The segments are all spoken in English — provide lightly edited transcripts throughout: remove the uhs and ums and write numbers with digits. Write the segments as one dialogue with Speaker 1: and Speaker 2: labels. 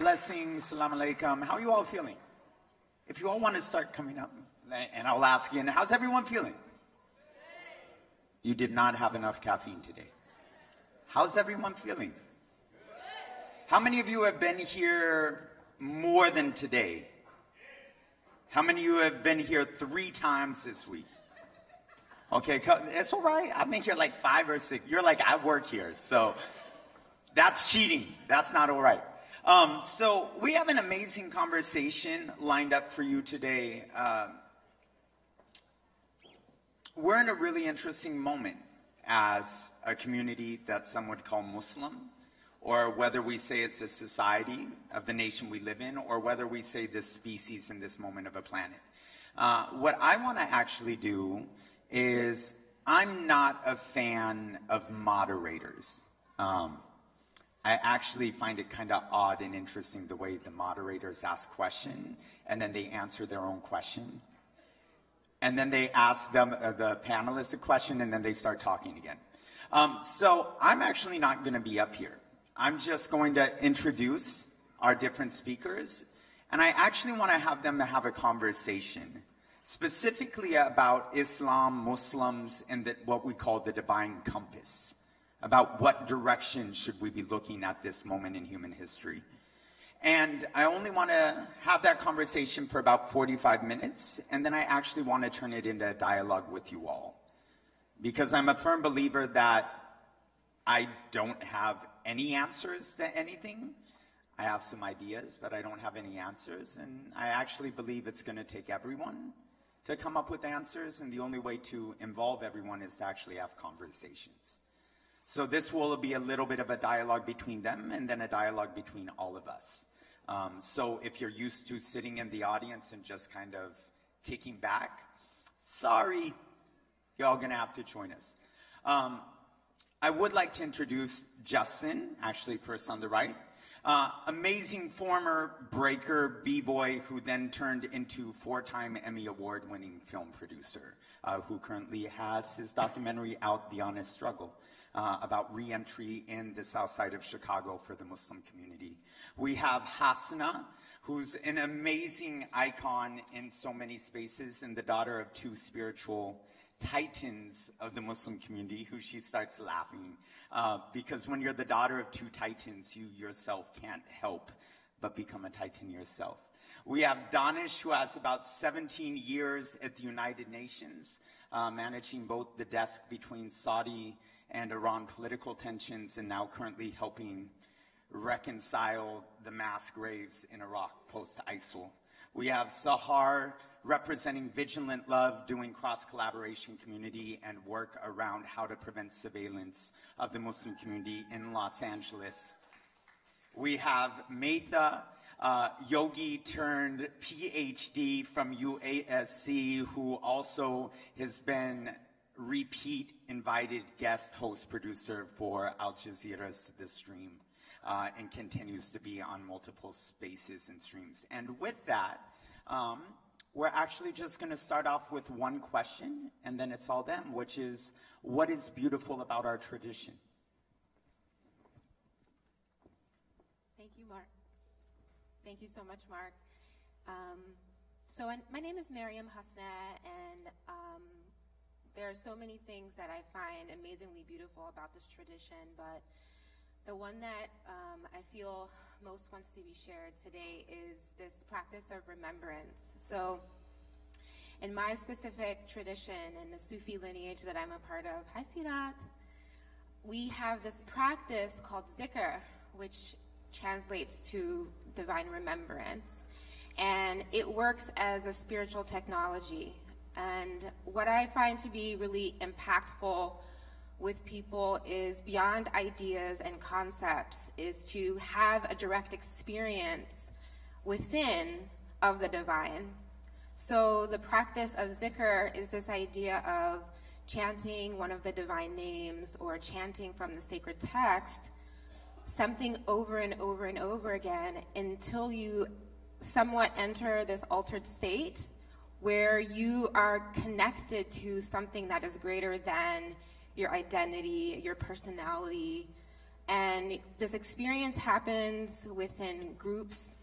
Speaker 1: Blessings, salam alaikum. How are you all feeling? If you all want to start coming up, and I'll ask again, how's everyone feeling? You did not have enough caffeine today. How's everyone feeling? How many of you have been here more than today? How many of you have been here 3 times this week? Okay, it's all right. I've been here like 5 or 6. You're like, I work here, so that's cheating. That's not all right. So we have an amazing conversation lined up for you today. We're in a really interesting moment as a community that some would call Muslim, or whether we say it's a society of the nation we live in, or whether we say this species in this moment of a planet. What I want to actually do is, I'm not a fan of moderators. I actually find it kind of odd and interesting the way the moderators ask question, and then they answer their own question. And then they ask them, the panelists a question, and then they start talking again. So I'm actually not going to be up here. I'm just going to introduce our different speakers, and I actually want to have them have a conversation specifically about Islam, Muslims, and what we call the divine compass, about what direction should we be looking at this moment in human history. And I only want to have that conversation for about 45 minutes, and then I actually want to turn it into a dialogue with you all. Because I'm a firm believer that I don't have any answers to anything. I have some ideas, but I don't have any answers, and I actually believe it's going to take everyone to come up with answers, and the only way to involve everyone is to actually have conversations. So this will be a little bit of a dialogue between them, and then a dialogue between all of us. So if you're used to sitting in the audience and just kind of kicking back, sorry, you're all gonna have to join us. I would like to introduce Justin, actually first on the right. Amazing former breaker b-boy who then turned into 4-time Emmy Award-winning film producer, who currently has his documentary out, The Honest Struggle, about re-entry in the south side of Chicago for the Muslim community. We have Hasnaa, who's an amazing icon in so many spaces, and the daughter of 2 spiritual titans of the Muslim community, who she starts laughing. Because when you're the daughter of 2 titans, you yourself can't help but become a titan yourself. We have Daanish, who has about 17 years at the United Nations, managing both the desk between Saudi and Iran political tensions, and now currently helping reconcile the mass graves in Iraq post-ISIL. We have Sahar, representing Vigilant Love, doing cross-collaboration community and work around how to prevent surveillance of the Muslim community in Los Angeles. We have Metha, yogi turned PhD from UASC, who also has been repeat invited guest host producer for Al Jazeera's The Stream, and continues to be on multiple spaces and streams. And with that, we're actually just going to start off with one question, and then it's all them, which is, what is beautiful about our tradition?
Speaker 2: Thank you, Mark. Thank you so much, Mark. My name is Maryam Hasan, and there are so many things that I find amazingly beautiful about this tradition, but the one that I feel most wants to be shared today is this practice of remembrance. So in my specific tradition and the Sufi lineage that I'm a part of, hi Sirat, we have this practice called zikr, which translates to divine remembrance. And it works as a spiritual technology. And what I find to be really impactful with people is, beyond ideas and concepts, is to have a direct experience within of the divine. So the practice of zikr is this idea of chanting one of the divine names or chanting from the sacred text, something over and over and over again until you somewhat enter this altered state where you are connected to something that is greater than your identity, your personality, And this experience happens within groups.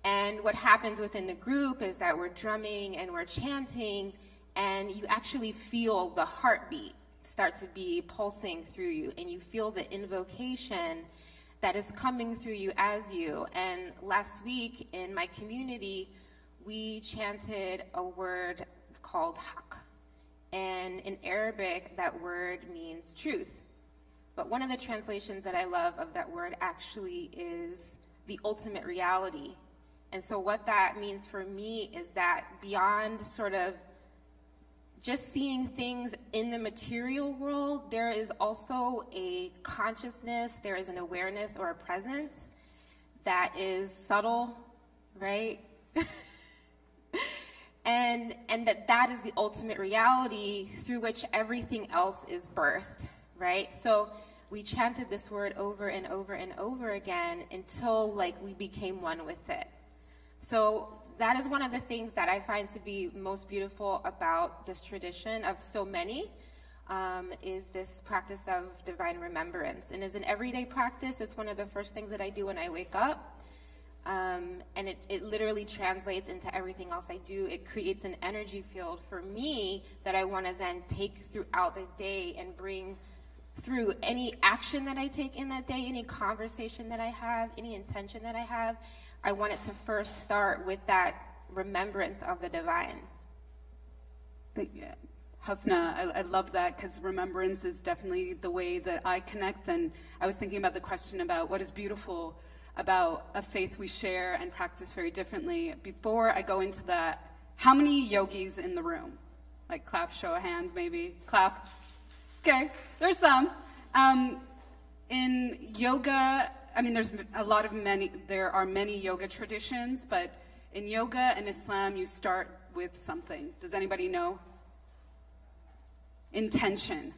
Speaker 2: And what happens within the group is that we're drumming and we're chanting, and you actually feel the heartbeat start to be pulsing through you, and you feel the invocation that is coming through you as you. And last week in my community, we chanted a word called haq. And in Arabic, that word means truth. But one of the translations that I love of that word actually is the ultimate reality. And so what that means for me is that beyond sort of just seeing things in the material world, there is also a consciousness, there is an awareness or a presence that is subtle, right? and that is the ultimate reality through which everything else is birthed, right? So we chanted this word over and over and over again until like we became one with it. So that is one of the things that I find to be most beautiful about this tradition of so many, is this practice of divine remembrance. And as an everyday practice, it's one of the first things that I do when I wake up. And it literally translates into everything else I do. It creates an energy field for me that I want to then take throughout the day and bring through any action that I take in that day, any conversation that I have, any intention that I have. I want it to first start with that remembrance of the divine.
Speaker 3: Yeah. Hasnaa, I love that, because remembrance is definitely the way that I connect. And I was thinking about the question about what is beautiful about a faith we share and practice very differently. Before I go into that, how many yogis in the room? Like clap, show of hands maybe. Clap. Okay, there's some. In yoga, I mean, there are many yoga traditions, but in yoga and Islam, you start with something. Does anybody know? Intention.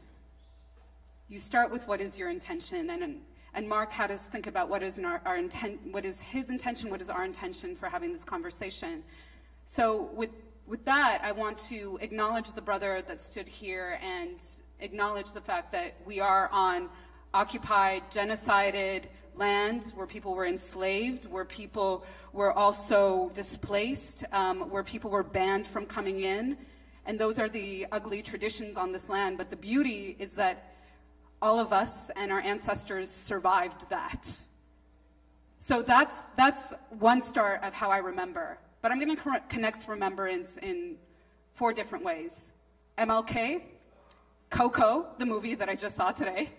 Speaker 3: You start with what is your intention, and Mark had us think about what is our intent, what is his intention, what is our intention for having this conversation. So with that, I want to acknowledge the brother that stood here and acknowledge the fact that we are on occupied, genocided land, where people were enslaved, where people were also displaced, where people were banned from coming in. And those are the ugly traditions on this land. But the beauty is that all of us and our ancestors survived that. So that's one start of how I remember. But I'm going to connect remembrance in 4 different ways. MLK, Coco, the movie that I just saw today,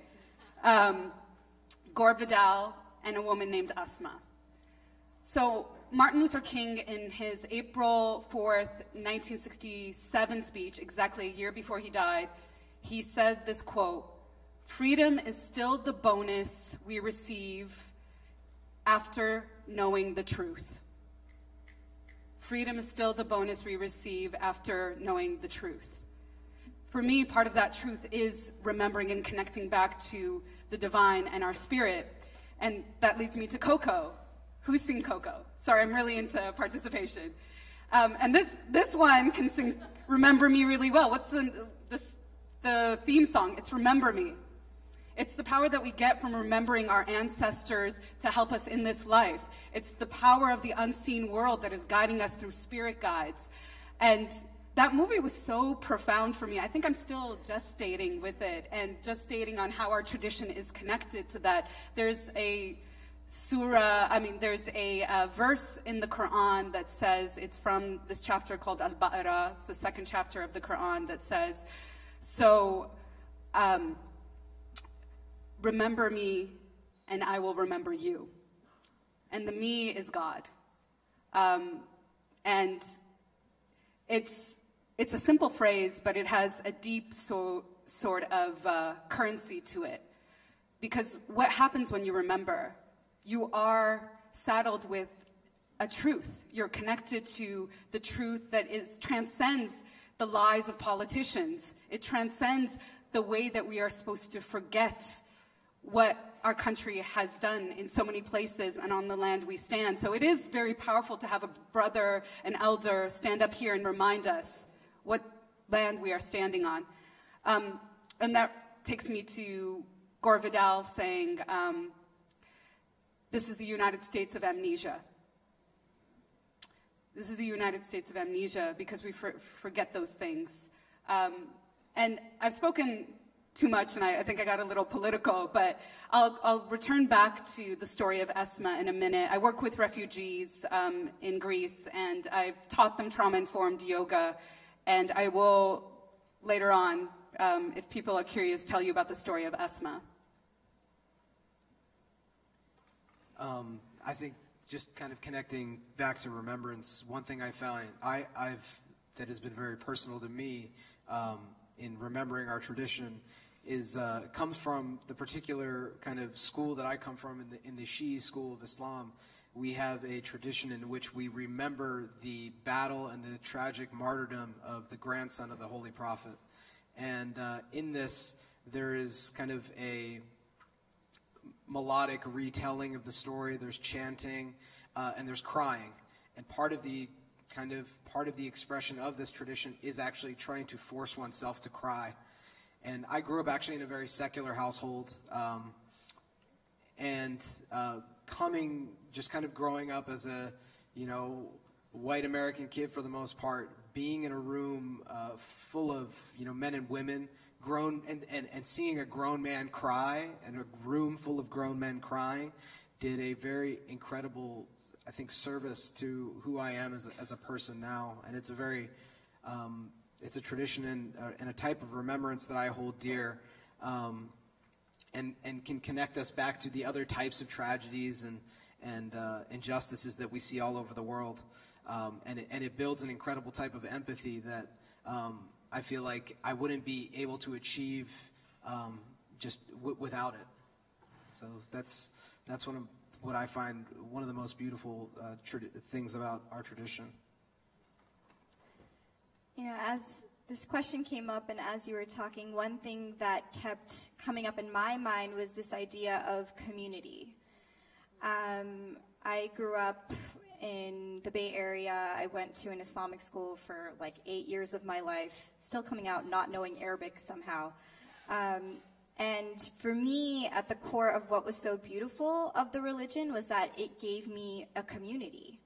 Speaker 3: Gore Vidal, and a woman named Asma. So Martin Luther King, in his April 4th, 1967 speech, exactly a year before he died, he said this quote, "Freedom is still the bonus we receive after knowing the truth." Freedom is still the bonus we receive after knowing the truth. For me, part of that truth is remembering and connecting back to the divine and our spirit. And that leads me to Coco. Who's seen Coco? Sorry, I'm really into participation. And this one can sing Remember Me really well. What's the theme song? It's Remember Me. It's the power that we get from remembering our ancestors to help us in this life. It's the power of the unseen world that is guiding us through spirit guides. And that movie was so profound for me. I think I'm still gestating with it and gestating on how our tradition is connected to that. There's a there's a verse in the Quran that says, it's from this chapter called Al-Baqarah, it's the 2nd chapter of the Quran, that says, remember me and I will remember you. And the me is God. And it's a simple phrase, but it has a deep sort of currency to it. Because what happens when you remember? You are saddled with a truth. You're connected to the truth that transcends the lies of politicians. It transcends the way that we are supposed to forget what our country has done in so many places and on the land we stand. So it is very powerful to have a brother, an elder, stand up here and remind us what land we are standing on. And that takes me to Gore Vidal saying, this is the United States of amnesia. This is the United States of amnesia because we forget those things. And I've spoken too much, and I think I got a little political, but I'll return back to the story of Esma in a minute. I work with refugees in Greece, and I've taught them trauma-informed yoga, and I will, later on, if people are curious, tell you about the story of Esma.
Speaker 4: I think just kind of connecting back to remembrance, one thing I found that has been very personal to me in remembering our tradition is comes from the particular kind of school that I come from in the Shi'i school of Islam. We have a tradition in which we remember the battle and the tragic martyrdom of the grandson of the Holy Prophet. And in this, there is kind of a melodic retelling of the story. There's chanting and there's crying. And part of the expression of this tradition is actually trying to force oneself to cry. And I grew up actually in a very secular household, and just kind of growing up as a, white American kid for the most part, being in a room full of, men and women, grown, and seeing a grown man cry, and a room full of grown men crying, did a very incredible, I think, service to who I am as a person now. And it's a very, it's a tradition and a type of remembrance that I hold dear, and can connect us back to the other types of tragedies and injustices that we see all over the world. And it builds an incredible type of empathy that I feel like I wouldn't be able to achieve just without it. So that's what I find one of the most beautiful things about our tradition.
Speaker 5: As this question came up and as you were talking, one thing that kept coming up in my mind was this idea of community. I grew up in the Bay Area. I went to an Islamic school for like 8 years of my life, still coming out not knowing Arabic somehow. And for me, at the core of what was so beautiful of the religion was that it gave me a community.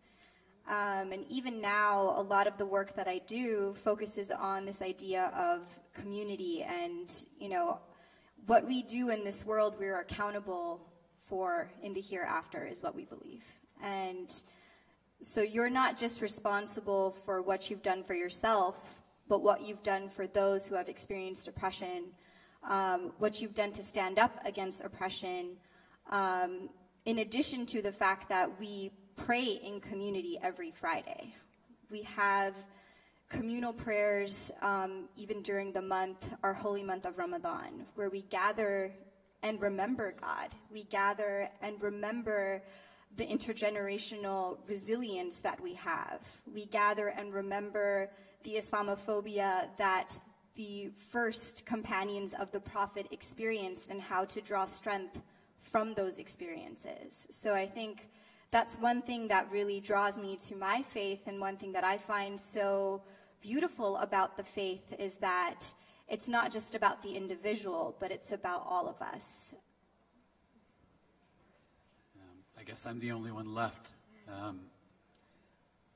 Speaker 5: And even now, a lot of the work that I do focuses on this idea of community and, what we do in this world, we're accountable for in the hereafter is what we believe. And so you're not just responsible for what you've done for yourself, but what you've done for those who have experienced oppression, what you've done to stand up against oppression, in addition to the fact that we pray in community every Friday. We have communal prayers even during the month, our holy month of Ramadan, where we gather and remember God. We gather and remember the intergenerational resilience that we have. We gather and remember the Islamophobia that the first companions of the Prophet experienced and how to draw strength from those experiences. So I think that's one thing that really draws me to my faith, and one thing that I find so beautiful about the faith is that it's not just about the individual, but it's about all of us.
Speaker 6: I guess I'm the only one left.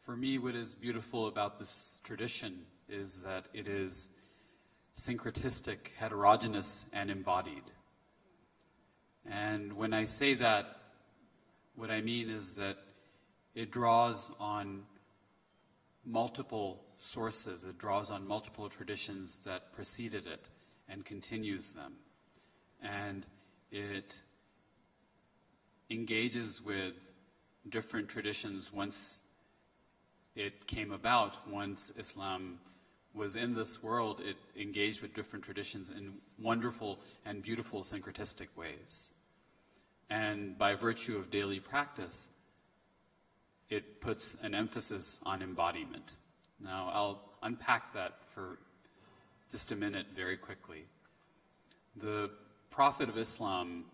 Speaker 6: For me, what is beautiful about this tradition is that it is syncretistic, heterogeneous, and embodied. And when I say that, what I mean is that it draws on multiple sources, it draws on multiple traditions that preceded it and continues them. And it engages with different traditions once it came about. Once Islam was in this world, it engaged with different traditions in wonderful and beautiful syncretistic ways. And by virtue of daily practice, it puts an emphasis on embodiment. Now, I'll unpack that for just a minute very quickly. The Prophet of Islam,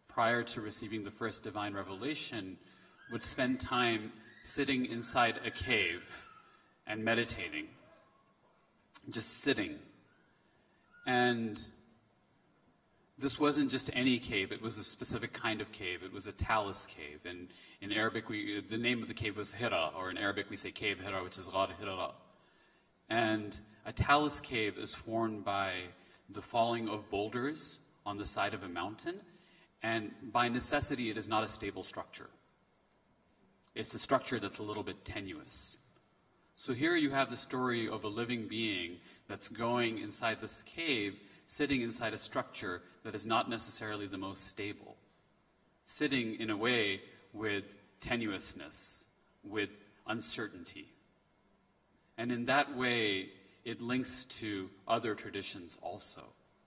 Speaker 6: prior to receiving the first divine revelation, would spend time sitting inside a cave and meditating, just sitting. And this wasn't just any cave, it was a specific kind of cave. It was a talus cave. And in Arabic, the name of the cave was Hira, or in Arabic we say cave Hira, which is Ghar Hira. And a talus cave is formed by the falling of boulders on the side of a mountain, and by necessity it is not a stable structure. It's a structure that's a little bit tenuous. So here you have the story of a living being that's going inside this cave, sitting inside a structure that is not necessarily the most stable, sitting in a way with tenuousness, with uncertainty. And in that way, it links to other traditions also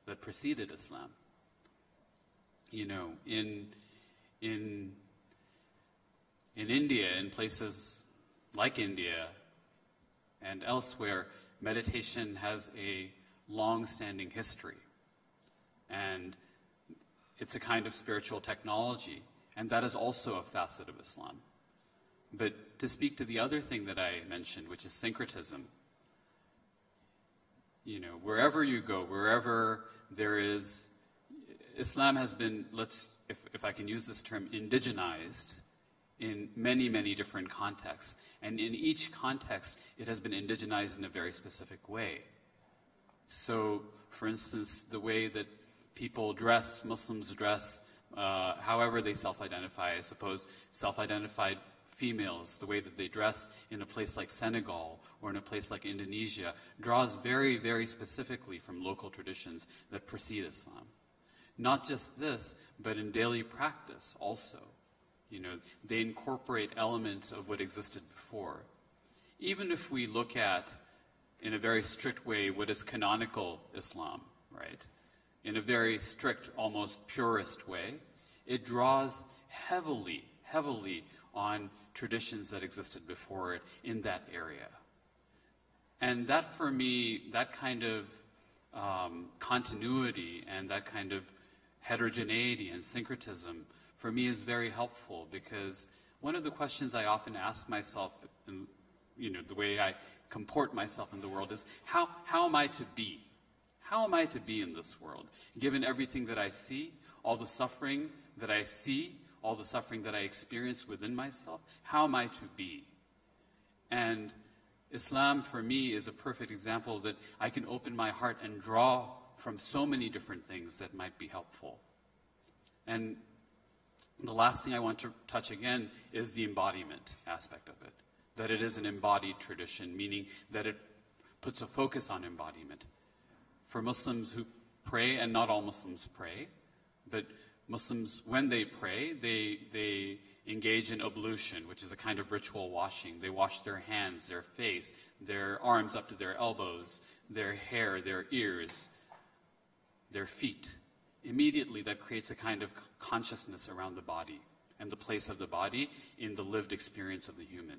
Speaker 6: that preceded Islam. You know, in India, in places like India and elsewhere, meditation has a long-standing history. And it's a kind of spiritual technology, and that is also a facet of Islam. But to speak to the other thing that I mentioned, which is syncretism, you know, wherever you go, wherever there is, Islam has been, if I can use this term, indigenized in many, many different contexts. And in each context, it has been indigenized in a very specific way. So, for instance, the way that people dress, Muslims dress, however they self-identify, I suppose, self-identified females, the way that they dress in a place like Senegal or in a place like Indonesia, draws very, very specifically from local traditions that precede Islam. Not just this, but in daily practice also. You know, they incorporate elements of what existed before. Even if we look at, in a very strict way, what is canonical Islam, right? In a very strict, almost purist way, it draws heavily, heavily on traditions that existed before it in that area. And that, for me, that kind of continuity and that kind of heterogeneity and syncretism, for me, is very helpful, because one of the questions I often ask myself, and you know, the way I comport myself in the world, is how am I to be? How am I to be in this world, given everything that I see, all the suffering that I see, all the suffering that I experience within myself? How am I to be? And Islam, for me, is a perfect example that I can open my heart and draw from so many different things that might be helpful. And the last thing I want to touch again is the embodiment aspect of it, that it is an embodied tradition, meaning that it puts a focus on embodiment. For Muslims who pray, and not all Muslims pray, but Muslims, when they pray, they engage in ablution, which is a kind of ritual washing. They wash their hands, their face, their arms up to their elbows, their hair, their ears, their feet. Immediately, that creates a kind of consciousness around the body and the place of the body in the lived experience of the human.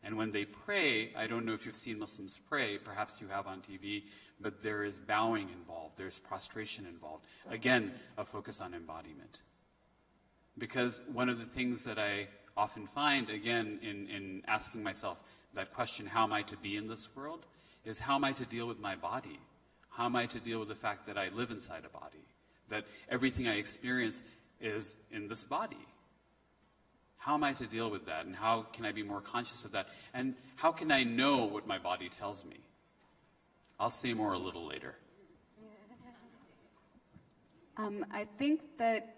Speaker 6: And when they pray, I don't know if you've seen Muslims pray, perhaps you have on TV, but there is bowing involved, there's prostration involved. Again, a focus on embodiment. Because one of the things that I often find, again, in asking myself that question, how am I to be in this world, is how am I to deal with my body? How am I to deal with the fact that I live inside a body? That everything I experience is in this body? How am I to deal with that? And how can I be more conscious of that? And how can I know what my body tells me? I'll say more a little later.
Speaker 3: I think that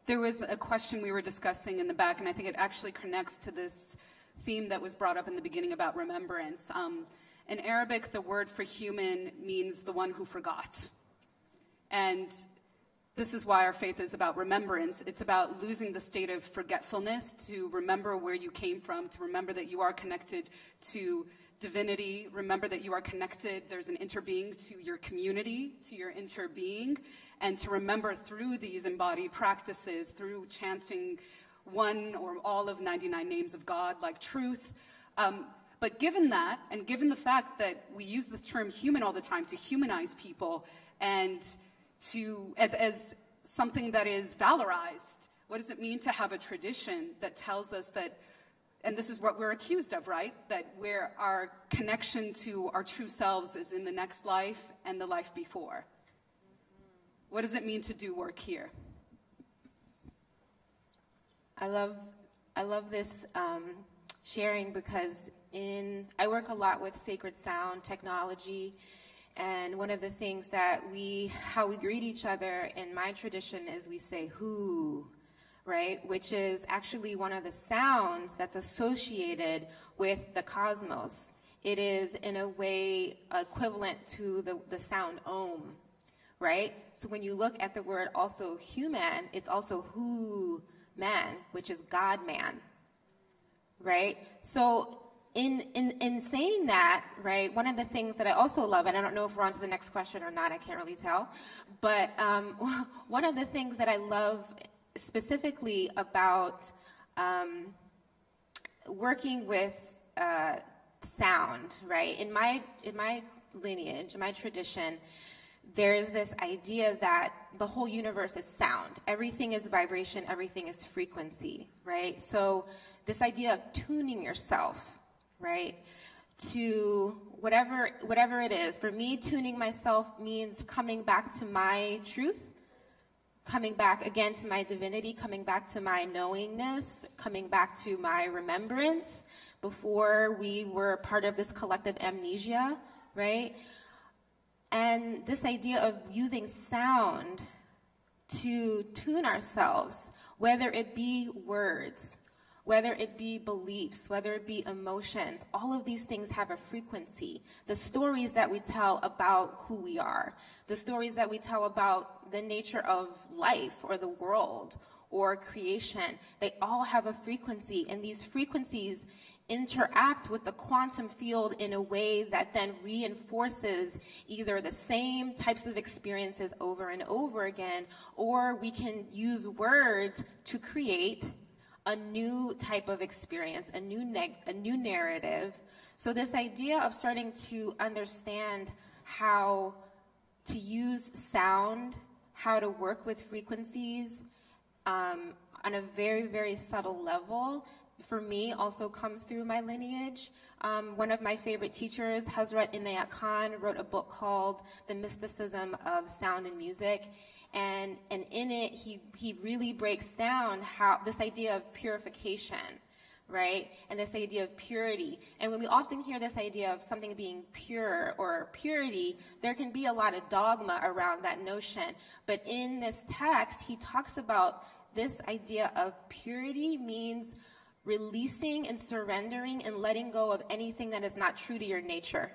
Speaker 3: there was a question we were discussing in the back, and I think it actually connects to this theme that was brought up in the beginning about remembrance. In Arabic, the word for human means the one who forgot. And this is why our faith is about remembrance. It's about losing the state of forgetfulness, to remember where you came from, to remember that you are connected to divinity, remember that you are connected, there's an interbeing to your community, to your interbeing, and to remember through these embodied practices, through chanting one or all of 99 names of God, like truth. But given that, and given the fact that we use the term human all the time to humanize people, and to as something that is valorized, what does it mean to have a tradition that tells us that, and this is what we're accused of, right? That where our connection to our true selves is in the next life and the life before. What does it mean to do work here?
Speaker 2: I love this sharing, because I work a lot with sacred sound technology, and one of the things that how we greet each other in my tradition is we say "who," right? Which is actually one of the sounds that's associated with the cosmos. It is in a way equivalent to the sound "om," right? So when you look at the word also human, it's also "who man," which is God man, right? So in saying that, right, one of the things that I also love, and I don't know if we're on to the next question or not, I can't really tell, but one of the things that I love specifically about working with sound, right, in my lineage, in my tradition, there's this idea that the whole universe is sound. Everything is vibration, everything is frequency, right? So this idea of tuning yourself, right, to whatever it is. For me, tuning myself means coming back to my truth, coming back again to my divinity, coming back to my knowingness, coming back to my remembrance before we were part of this collective amnesia, right? And this idea of using sound to tune ourselves, whether it be words, whether it be beliefs, whether it be emotions, all of these things have a frequency. The stories that we tell about who we are, the stories that we tell about the nature of life or the world or creation, they all have a frequency, and these frequencies interact with the quantum field in a way that then reinforces either the same types of experiences over and over again, or we can use words to create a new type of experience, a new narrative. So this idea of starting to understand how to use sound, how to work with frequencies on a very, very subtle level, for me, also comes through my lineage. One of my favorite teachers, Hazrat Inayat Khan, wrote a book called The Mysticism of Sound and Music. And in it, he really breaks down how this idea of purification, right? And this idea of purity. And when we often hear this idea of something being pure or purity, there can be a lot of dogma around that notion. But in this text, he talks about this idea of purity means releasing and surrendering and letting go of anything that is not true to your nature,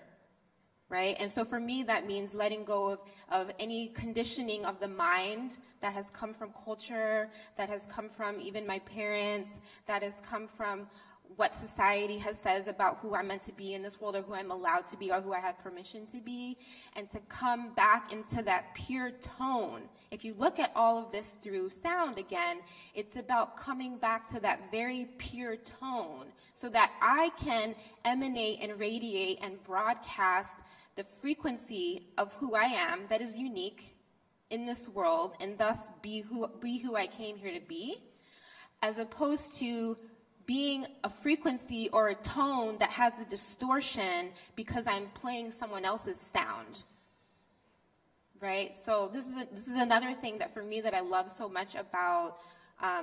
Speaker 2: right? And so for me, that means letting go of any conditioning of the mind that has come from culture, that has come from even my parents, that has come from what society has says about who I'm meant to be in this world, or who I'm allowed to be, or who I have permission to be, and to come back into that pure tone. If you look at all of this through sound again, it's about coming back to that very pure tone so that I can emanate and radiate and broadcast the frequency of who I am that is unique in this world, and thus be who I came here to be, as opposed to being a frequency or a tone that has a distortion because I'm playing someone else's sound, right? So this is another thing that for me that I love so much about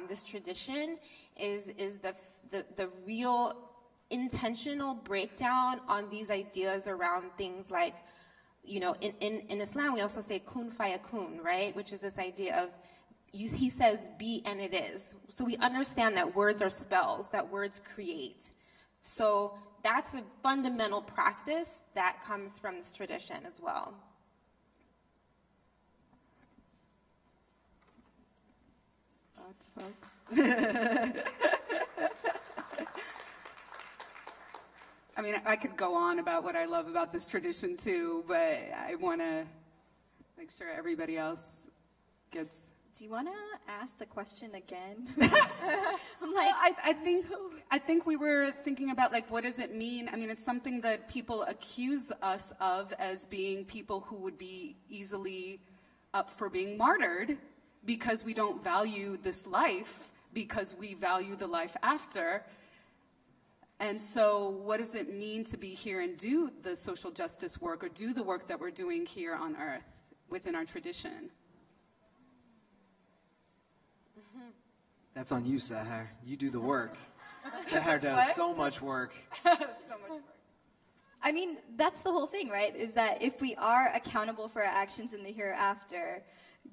Speaker 2: this tradition is the real intentional breakdown on these ideas around things like, you know, in Islam we also say kun fayakun, right? Which is this idea of he says be and it is. So we understand that words are spells, that words create. So that's a fundamental practice that comes from this tradition as well.
Speaker 3: Thoughts, folks? I mean, I could go on about what I love about this tradition too, but I want to make sure everybody else gets.
Speaker 5: Do you want to ask the question again?
Speaker 3: I'm like, I think we were thinking about, like, what does it mean? I mean, it's something that people accuse us of as being people who would be easily up for being martyred because we don't value this life, because we value the life after. And so what does it mean to be here and do the social justice work, or do the work that we're doing here on Earth within our tradition?
Speaker 4: That's on you, Sahar. You do the work. Sahar does so much work.
Speaker 3: So much work.
Speaker 5: I mean, that's the whole thing, right? Is that if we are accountable for our actions in the hereafter,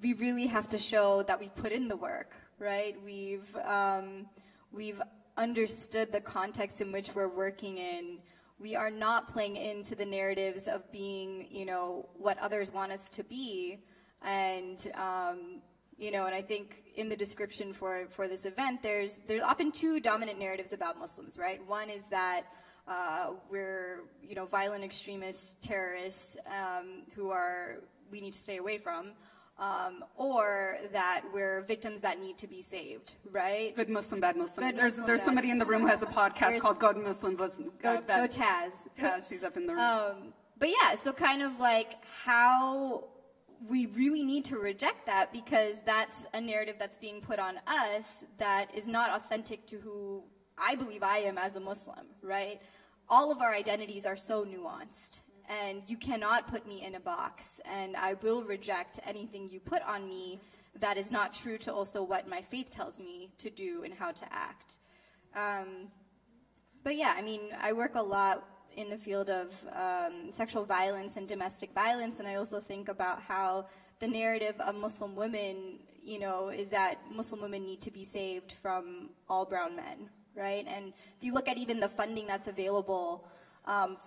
Speaker 5: we really have to show that we've put in the work, right? We've understood the context in which we're working in. We are not playing into the narratives of being, you know, what others want us to be. And, you know, and I think in the description for this event, there's often two dominant narratives about Muslims, right? One is that we're, you know, violent extremists, terrorists, we need to stay away from, or that we're victims that need to be saved, right?
Speaker 3: Good Muslim, bad Muslim.
Speaker 5: Good
Speaker 3: There's
Speaker 5: Muslim,
Speaker 3: somebody in the room who has a podcast called Good Muslim,
Speaker 5: Go
Speaker 3: Bad
Speaker 5: Taz.
Speaker 3: Taz, she's up in the room.
Speaker 5: But yeah, so kind of like how we really need to reject that, because that's a narrative that's being put on us that is not authentic to who I believe I am as a Muslim, right? All of our identities are so nuanced, and you cannot put me in a box, and I will reject anything you put on me that is not true to also what my faith tells me to do and how to act. But yeah, I mean, I work a lot in the field of sexual violence and domestic violence, and I also think about how the narrative of Muslim women, you know, is that Muslim women need to be saved from all brown men, right? And if you look at even the funding that's available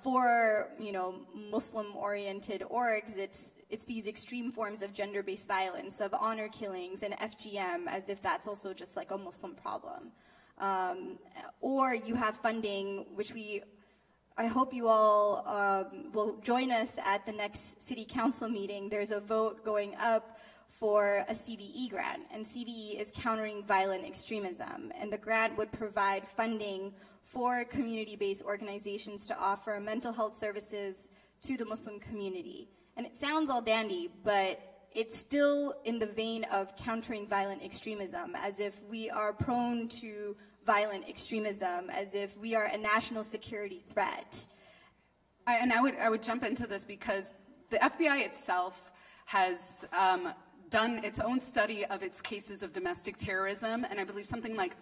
Speaker 5: for, you know, Muslim-oriented orgs, it's these extreme forms of gender-based violence, of honor killings and FGM, as if that's also just like a Muslim problem. Or you have funding, which I hope you all will join us at the next city council meeting. There's a vote going up for a CVE grant, and CVE is countering violent extremism, and the grant would provide funding for community-based organizations to offer mental health services to the Muslim community. And it sounds all dandy, but it's still in the vein of countering violent extremism, as if we are prone to violent extremism, as if we are a national security threat.
Speaker 3: I would jump into this because the FBI itself has done its own study of its cases of domestic terrorism, and I believe something like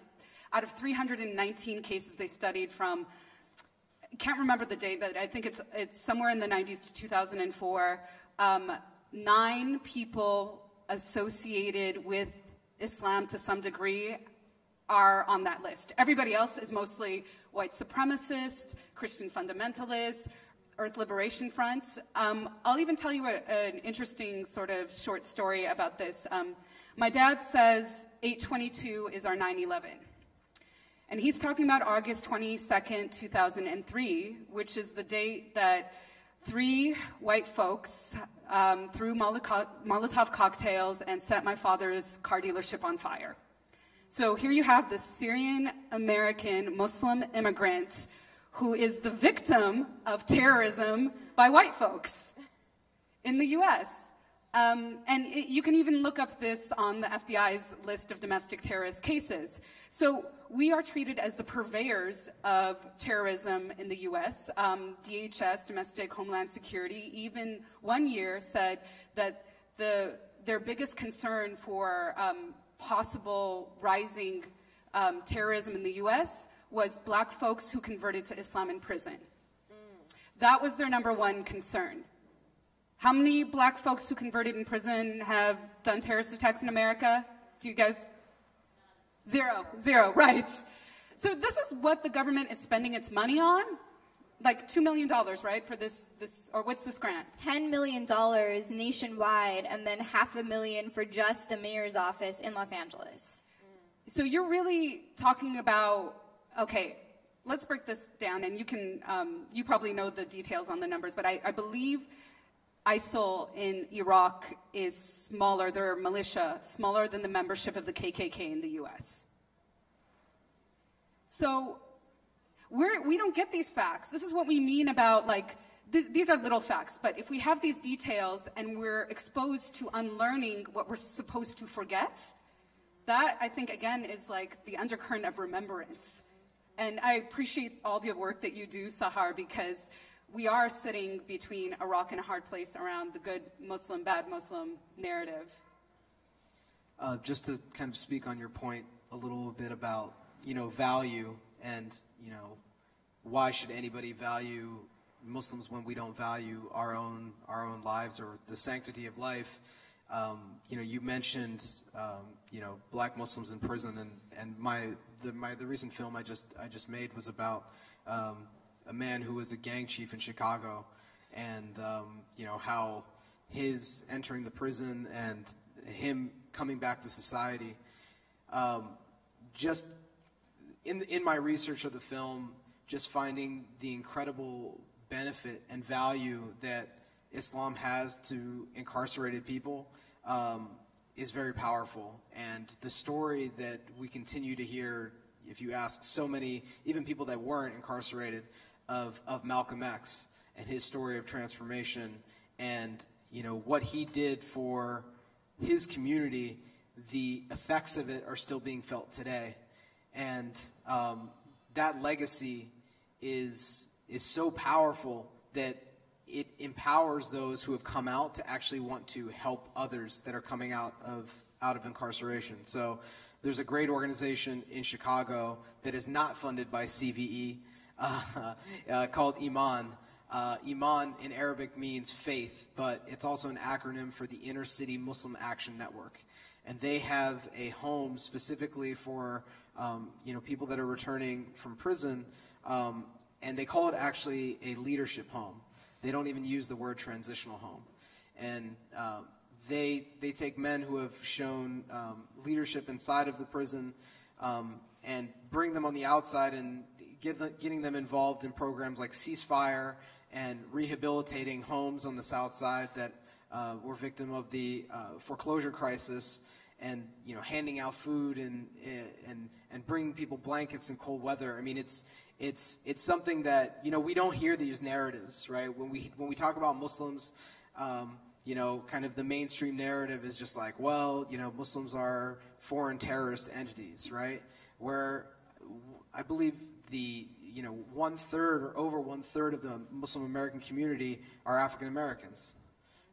Speaker 3: out of 319 cases they studied from, I can't remember the date, but I think it's somewhere in the 90s to 2004, 9 people associated with Islam to some degree are on that list. Everybody else is mostly white supremacists, Christian fundamentalists, Earth Liberation Front. I'll even tell you an interesting sort of short story about this. My dad says 8/22 is our 9/11. And he's talking about August 22nd, 2003, which is the date that 3 white folks threw Molotov cocktails and set my father's car dealership on fire. So here you have this Syrian-American Muslim immigrant who is the victim of terrorism by white folks in the US. You can even look up this on the FBI's list of domestic terrorist cases. So we are treated as the purveyors of terrorism in the US. DHS, Domestic Homeland Security, even one year said that their biggest concern for possible rising terrorism in the US was black folks who converted to Islam in prison. That was their number one concern. How many black folks who converted in prison have done terrorist attacks in America? Do you guys? Zero, right. So this is what the government is spending its money on? Like $2 million, right, for this, or what's this grant?
Speaker 5: $10 million nationwide, and then $500,000 for just the mayor's office in Los Angeles.
Speaker 3: So you're really talking about, okay, let's break this down, and you can, you probably know the details on the numbers, but I believe ISIL in Iraq is smaller, their militia, smaller than the membership of the KKK in the US. So we don't get these facts. This is what we mean about, like, these are little facts, but if we have these details and we're exposed to unlearning what we're supposed to forget, that, I think, again, is like the undercurrent of remembrance. And I appreciate all the work that you do, Sahar, because we are sitting between a rock and a hard place around the good Muslim, bad Muslim narrative.
Speaker 4: just to kind of speak on your point a little bit about, value and, why should anybody value Muslims when we don't value our own lives or the sanctity of life. You mentioned, black Muslims in prison, and the recent film I just made was about a man who was a gang chief in Chicago, and how his entering the prison and him coming back to society. Just in my research of the film, just finding the incredible benefit and value that Islam has to incarcerated people is very powerful. And the story that we continue to hear, if you ask so many, even people that weren't incarcerated, of Malcolm X and his story of transformation and what he did for his community, the effects of it are still being felt today. And that legacy is so powerful that it empowers those who have come out to actually want to help others that are coming out of incarceration. So there's a great organization in Chicago that is not funded by CVE called Iman. Iman in Arabic means faith, but it's also an acronym for the Inner City Muslim Action Network. And they have a home specifically for people that are returning from prison, and they call it actually a leadership home. They don't even use the word transitional home. And they take men who have shown leadership inside of the prison and bring them on the outside and getting them involved in programs like Ceasefire and rehabilitating homes on the South Side that were victim of the foreclosure crisis, and handing out food and bringing people blankets in cold weather. I mean, it's something that we don't hear these narratives, right? When we talk about Muslims, kind of the mainstream narrative is just like, well, Muslims are foreign terrorist entities, right? Where I believe the 1/3 or over 1/3 of the Muslim American community are African Americans,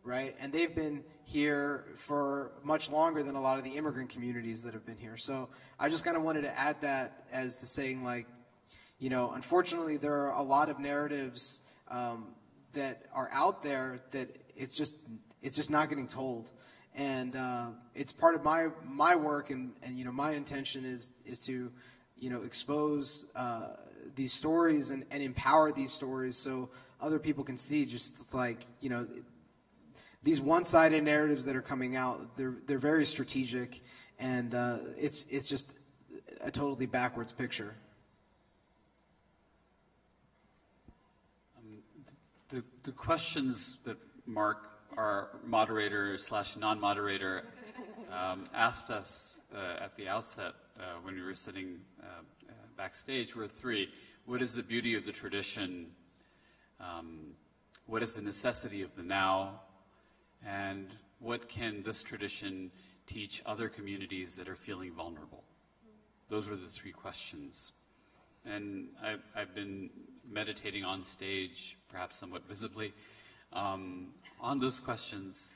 Speaker 4: right? And they've been here for much longer than a lot of the immigrant communities that have been here. So I just kind of wanted to add that as to saying, like, unfortunately there are a lot of narratives that are out there that it's just not getting told. And it's part of my work, and my intention is to expose these stories and empower these stories so other people can see just like these one-sided narratives that are coming out. They're very strategic, and it's just a totally backwards picture.
Speaker 6: The questions that Mark, our moderator / non-moderator, asked us at the outset when we were sitting backstage were three. What is the beauty of the tradition? What is the necessity of the now? And what can this tradition teach other communities that are feeling vulnerable? Those were the three questions. And I've been meditating on stage, perhaps somewhat visibly, on those questions.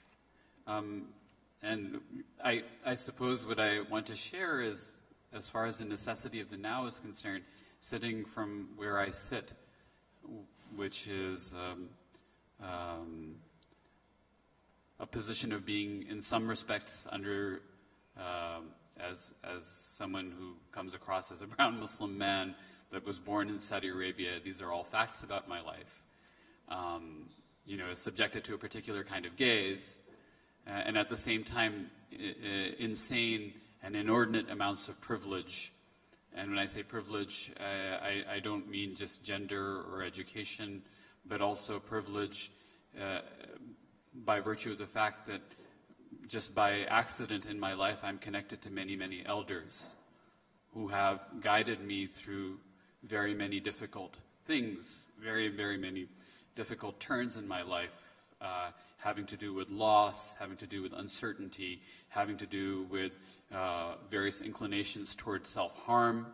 Speaker 6: And I suppose what I want to share is, as far as the necessity of the now is concerned, sitting from where I sit, which is a position of being, in some respects, under, as someone who comes across as a brown Muslim man that was born in Saudi Arabia. These are all facts about my life. Is subjected to a particular kind of gaze, and at the same time, insane and inordinate amounts of privilege. And when I say privilege, I don't mean just gender or education, but also privilege by virtue of the fact that just by accident in my life, I'm connected to many, many elders who have guided me through very many difficult things, very, very many difficult turns in my life, having to do with loss, having to do with uncertainty, having to do with various inclinations towards self-harm.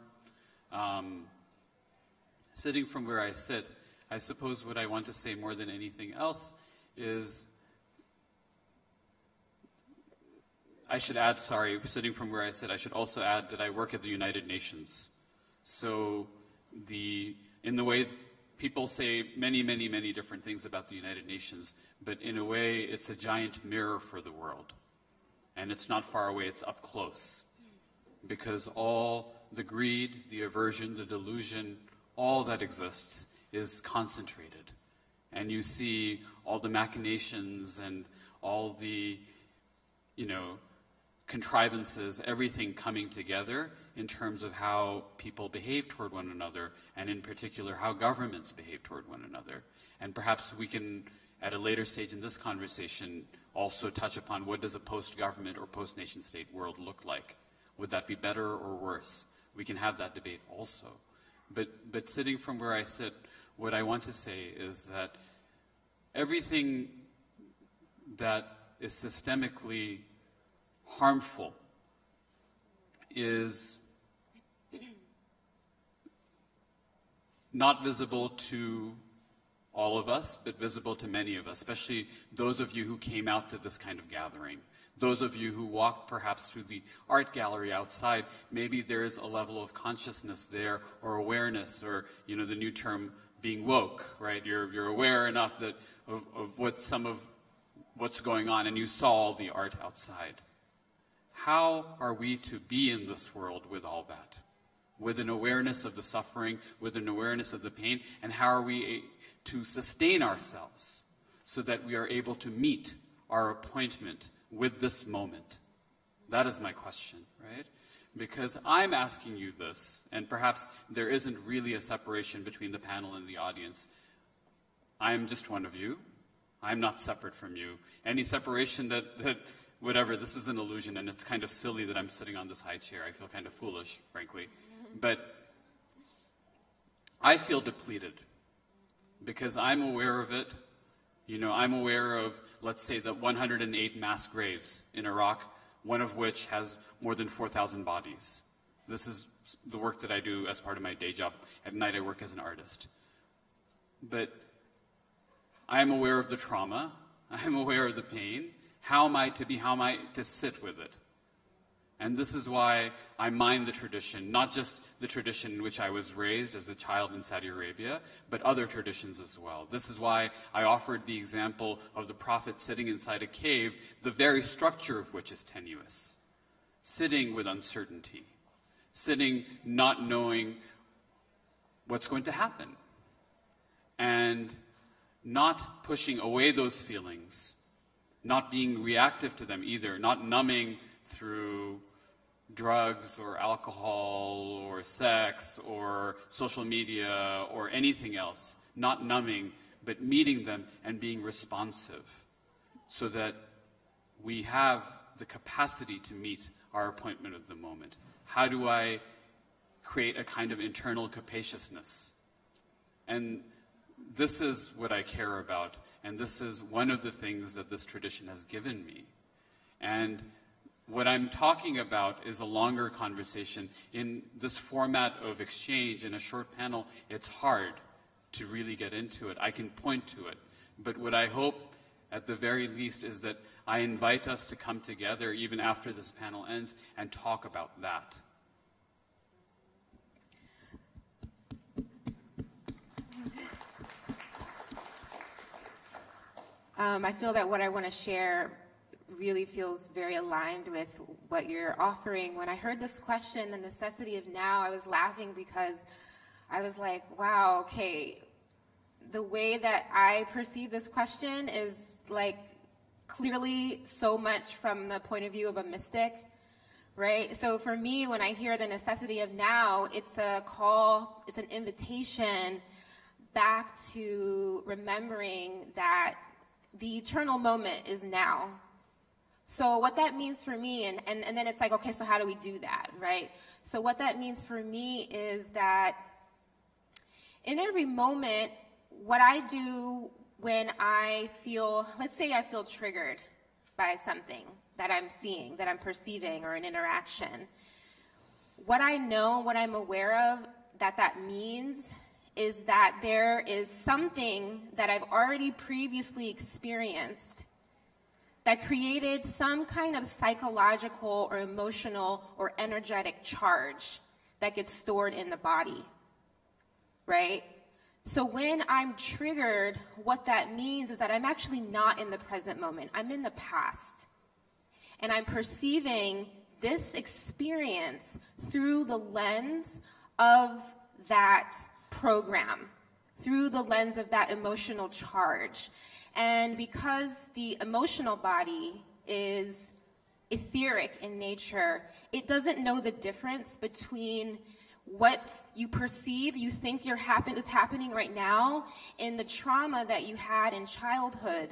Speaker 6: Sitting from where I sit, I suppose what I want to say more than anything else is I should add, sorry, sitting from where I sit, I should also add that I work at the United Nations. So in the way people say many, many, many different things about the United Nations, but in a way it's a giant mirror for the world. And it's not far away, it's up close. Because all the greed, the aversion, the delusion, all that exists is concentrated. And you see all the machinations and all the, contrivances, everything coming together in terms of how people behave toward one another, and in particular how governments behave toward one another. And perhaps we can, at a later stage in this conversation, also touch upon what does a post-government or post-nation-state world look like. Would that be better or worse? We can have that debate also. But sitting from where I sit, what I want to say is that everything that is systemically harmful is not visible to all of us, but visible to many of us, especially those of you who came out to this kind of gathering. Those of you who walked perhaps through the art gallery outside, maybe there is a level of consciousness there, or awareness, or the new term being woke, right? You're aware enough that of what's going on, and you saw all the art outside. How are we to be in this world with all that? With an awareness of the suffering, with an awareness of the pain, and how are we to sustain ourselves so that we are able to meet our appointment with this moment? That is my question, right? Because I'm asking you this, and perhaps there isn't really a separation between the panel and the audience. I'm just one of you. I'm not separate from you. Any separation that whatever, this is an illusion, and it's kind of silly that I'm sitting on this high chair. I feel kind of foolish, frankly. But I feel depleted because I'm aware of it. I'm aware of, let's say, the 108 mass graves in Iraq, one of which has more than 4,000 bodies. This is the work that I do as part of my day job. At night, I work as an artist. But I'm aware of the trauma. I'm aware of the pain. How am I to sit with it? And this is why I mind the tradition, not just the tradition in which I was raised as a child in Saudi Arabia, but other traditions as well. This is why I offered the example of the prophet sitting inside a cave, the very structure of which is tenuous. Sitting with uncertainty. Sitting not knowing what's going to happen. And not pushing away those feelings. Not being reactive to them either. Not numbing through drugs or alcohol or sex or social media or anything else. Not numbing, but meeting them and being responsive so that we have the capacity to meet our appointment of the moment. How do I create a kind of internal capaciousness? And this is what I care about, and this is one of the things that this tradition has given me. And what I'm talking about is a longer conversation. In this format of exchange, in a short panel, it's hard to really get into it. I can point to it. But what I hope, at the very least, is that I invite us to come together, even after this panel ends, and talk about that.
Speaker 2: I feel that what I want to share really feels very aligned with what you're offering. When I heard this question, the necessity of now, I was laughing because I was like, wow, okay, the way that I perceive this question is like clearly so much from the point of view of a mystic, right? So for me, when I hear the necessity of now, it's a call, it's an invitation back to remembering that the eternal moment is now. So what that means for me, and then it's like, okay, so how do we do that, right? So what that means for me is that in every moment, what I do when I feel, let's say I feel triggered by something that I'm seeing, that I'm perceiving, or an interaction, what I know, what I'm aware of, that means is that there is something that I've already previously experienced that created some kind of psychological or emotional or energetic charge that gets stored in the body, right? So when I'm triggered, what that means is that I'm actually not in the present moment. I'm in the past. And I'm perceiving this experience through the lens of that program, through the lens of that emotional charge. And because the emotional body is etheric in nature, it doesn't know the difference between what you perceive, you think is happening right now, and the trauma that you had in childhood.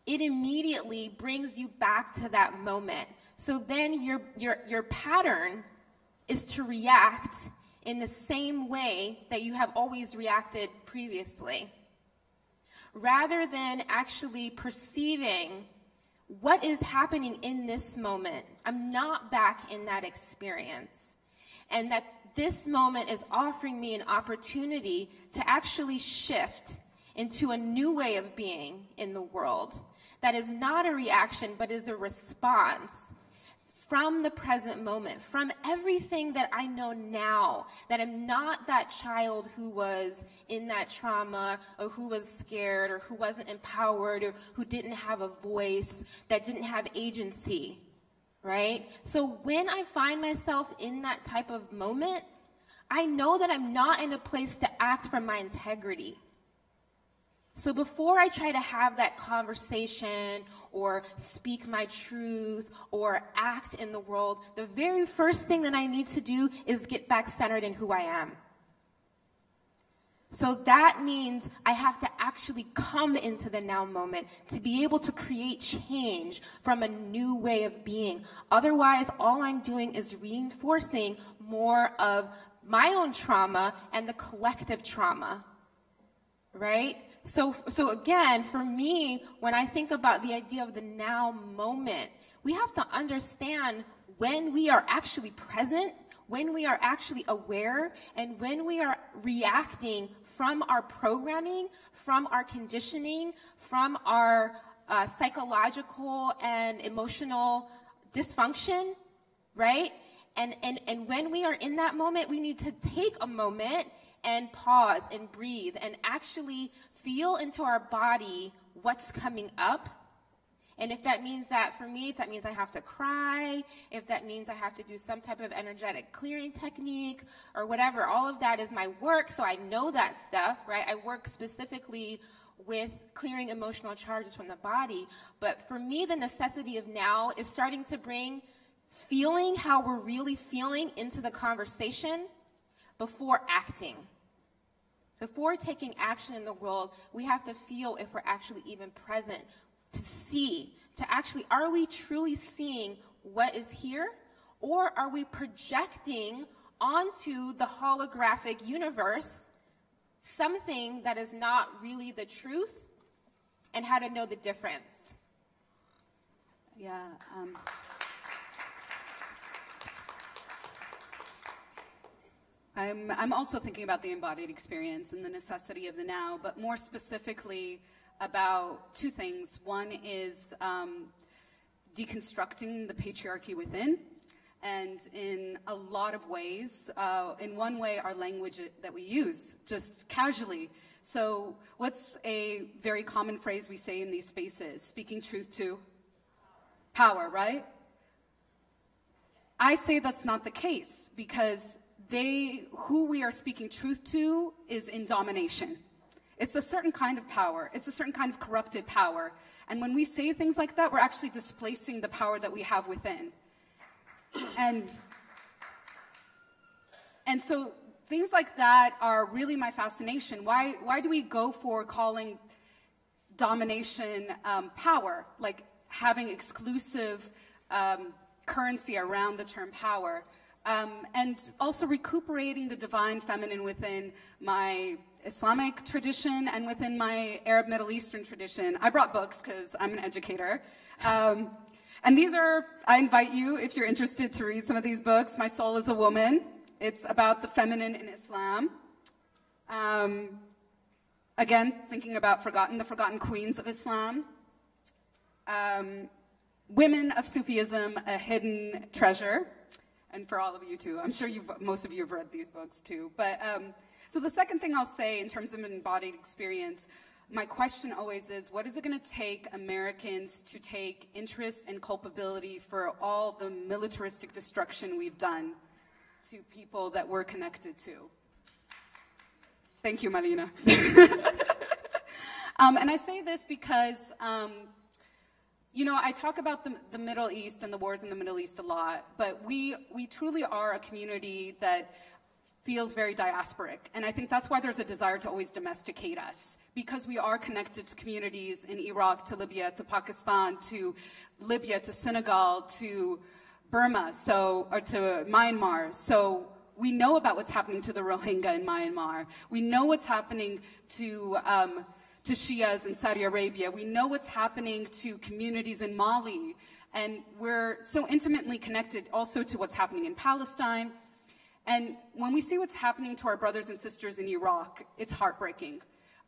Speaker 2: It immediately brings you back to that moment. So then your pattern is to react in the same way that you have always reacted previously, rather than actually perceiving what is happening in this moment. I'm not back in that experience. And that this moment is offering me an opportunity to actually shift into a new way of being in the world that is not a reaction, but is a response from the present moment, from everything that I know now, that I'm not that child who was in that trauma, or who was scared, or who wasn't empowered, or who didn't have a voice, that didn't have agency, right? So when I find myself in that type of moment, I know that I'm not in a place to act from my integrity. So before I try to have that conversation or speak my truth or act in the world, the very first thing that I need to do is get back centered in who I am. So that means I have to actually come into the now moment to be able to create change from a new way of being. Otherwise, all I'm doing is reinforcing more of my own trauma and the collective trauma, right? So again, for me, when I think about the idea of the now moment, we have to understand when we are actually present, when we are actually aware, and when we are reacting from our programming, from our conditioning, from our psychological and emotional dysfunction, right? And when we are in that moment, we need to take a moment and pause and breathe and actually feel into our body what's coming up. And if that means that, for me, if that means I have to cry, if that means I have to do some type of energetic clearing technique or whatever, all of that is my work, so I know that stuff, right? I work specifically with clearing emotional charges from the body. But for me, the necessity of now is starting to bring feeling how we're really feeling into the conversation before acting. Before taking action in the world, we have to feel if we're actually even present, to see, to actually, are we truly seeing what is here? Or are we projecting onto the holographic universe something that is not really the truth, and how to know the difference?
Speaker 3: Yeah. I'm also thinking about the embodied experience and the necessity of the now, but more specifically about two things. One is deconstructing the patriarchy within, and in a lot of ways, in one way, our language that we use, just casually. So what's a very common phrase we say in these spaces? Speaking truth to power, right? I say that's not the case, because who we are speaking truth to is in domination. It's a certain kind of power. It's a certain kind of corrupted power. And when we say things like that, we're actually displacing the power that we have within. And so things like that are really my fascination. Why do we go for calling domination power, like having exclusive currency around the term power? And also recuperating the divine feminine within my Islamic tradition and within my Arab Middle Eastern tradition. I brought books because I'm an educator. And these are, I invite you, if you're interested, to read some of these books. My Soul is a Woman. It's about the feminine in Islam. Again, thinking about the forgotten queens of Islam. Women of Sufism, A Hidden Treasure. And for all of you too, I'm sure most of you have read these books too. But so the second thing I'll say in terms of an embodied experience, my question always is, what is it going to take Americans to take interest and culpability for all the militaristic destruction we've done to people that we're connected to? Thank you, Marina. And I say this because, you know, I talk about the Middle East and the wars in the Middle East a lot, but we truly are a community that feels very diasporic. And I think that's why there's a desire to always domesticate us, because we are connected to communities in Iraq, to Libya, to Pakistan, to Libya, to Senegal, to Burma, or to Myanmar. So we know about what's happening to the Rohingya in Myanmar. We know what's happening to Shias in Saudi Arabia. We know what's happening to communities in Mali. And we're so intimately connected also to what's happening in Palestine. And when we see what's happening to our brothers and sisters in Iraq, it's heartbreaking.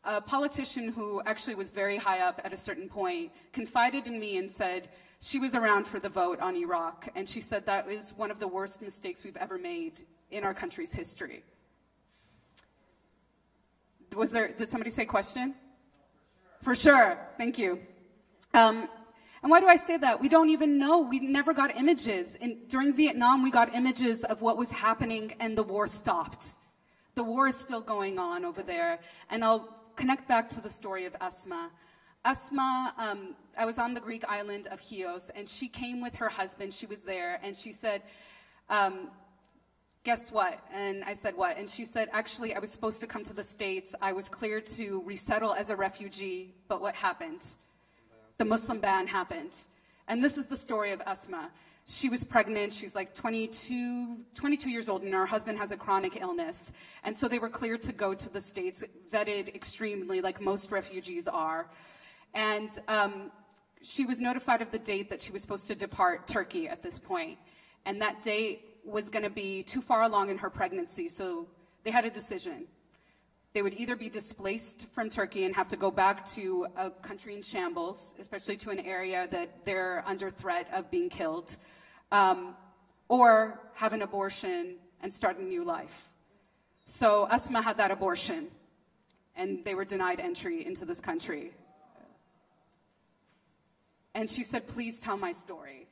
Speaker 3: A politician who actually was very high up at a certain point confided in me and said she was around for the vote on Iraq. And she said that was one of the worst mistakes we've ever made in our country's history. Did somebody say question? For sure, thank you. And why do I say that? We don't even know. We never got images. During Vietnam, we got images of what was happening and the war stopped. The war is still going on over there. And I'll connect back to the story of Asma. Asma, I was on the Greek island of Chios, and she came with her husband. She was there, and she said, guess what? And I said, what? And she said, actually, I was supposed to come to the States. I was cleared to resettle as a refugee, but what happened? The Muslim ban happened. And this is the story of Asma. She was pregnant. She's like 22 years old, and her husband has a chronic illness. And so they were cleared to go to the States, vetted extremely, like most refugees are. And she was notified of the date that she was supposed to depart Turkey at this point. And that date was going to be too far along in her pregnancy, so they had a decision. They would either be displaced from Turkey and have to go back to a country in shambles, especially to an area that they're under threat of being killed, or have an abortion and start a new life. So Asma had that abortion, and they were denied entry into this country. And she said, please tell my story.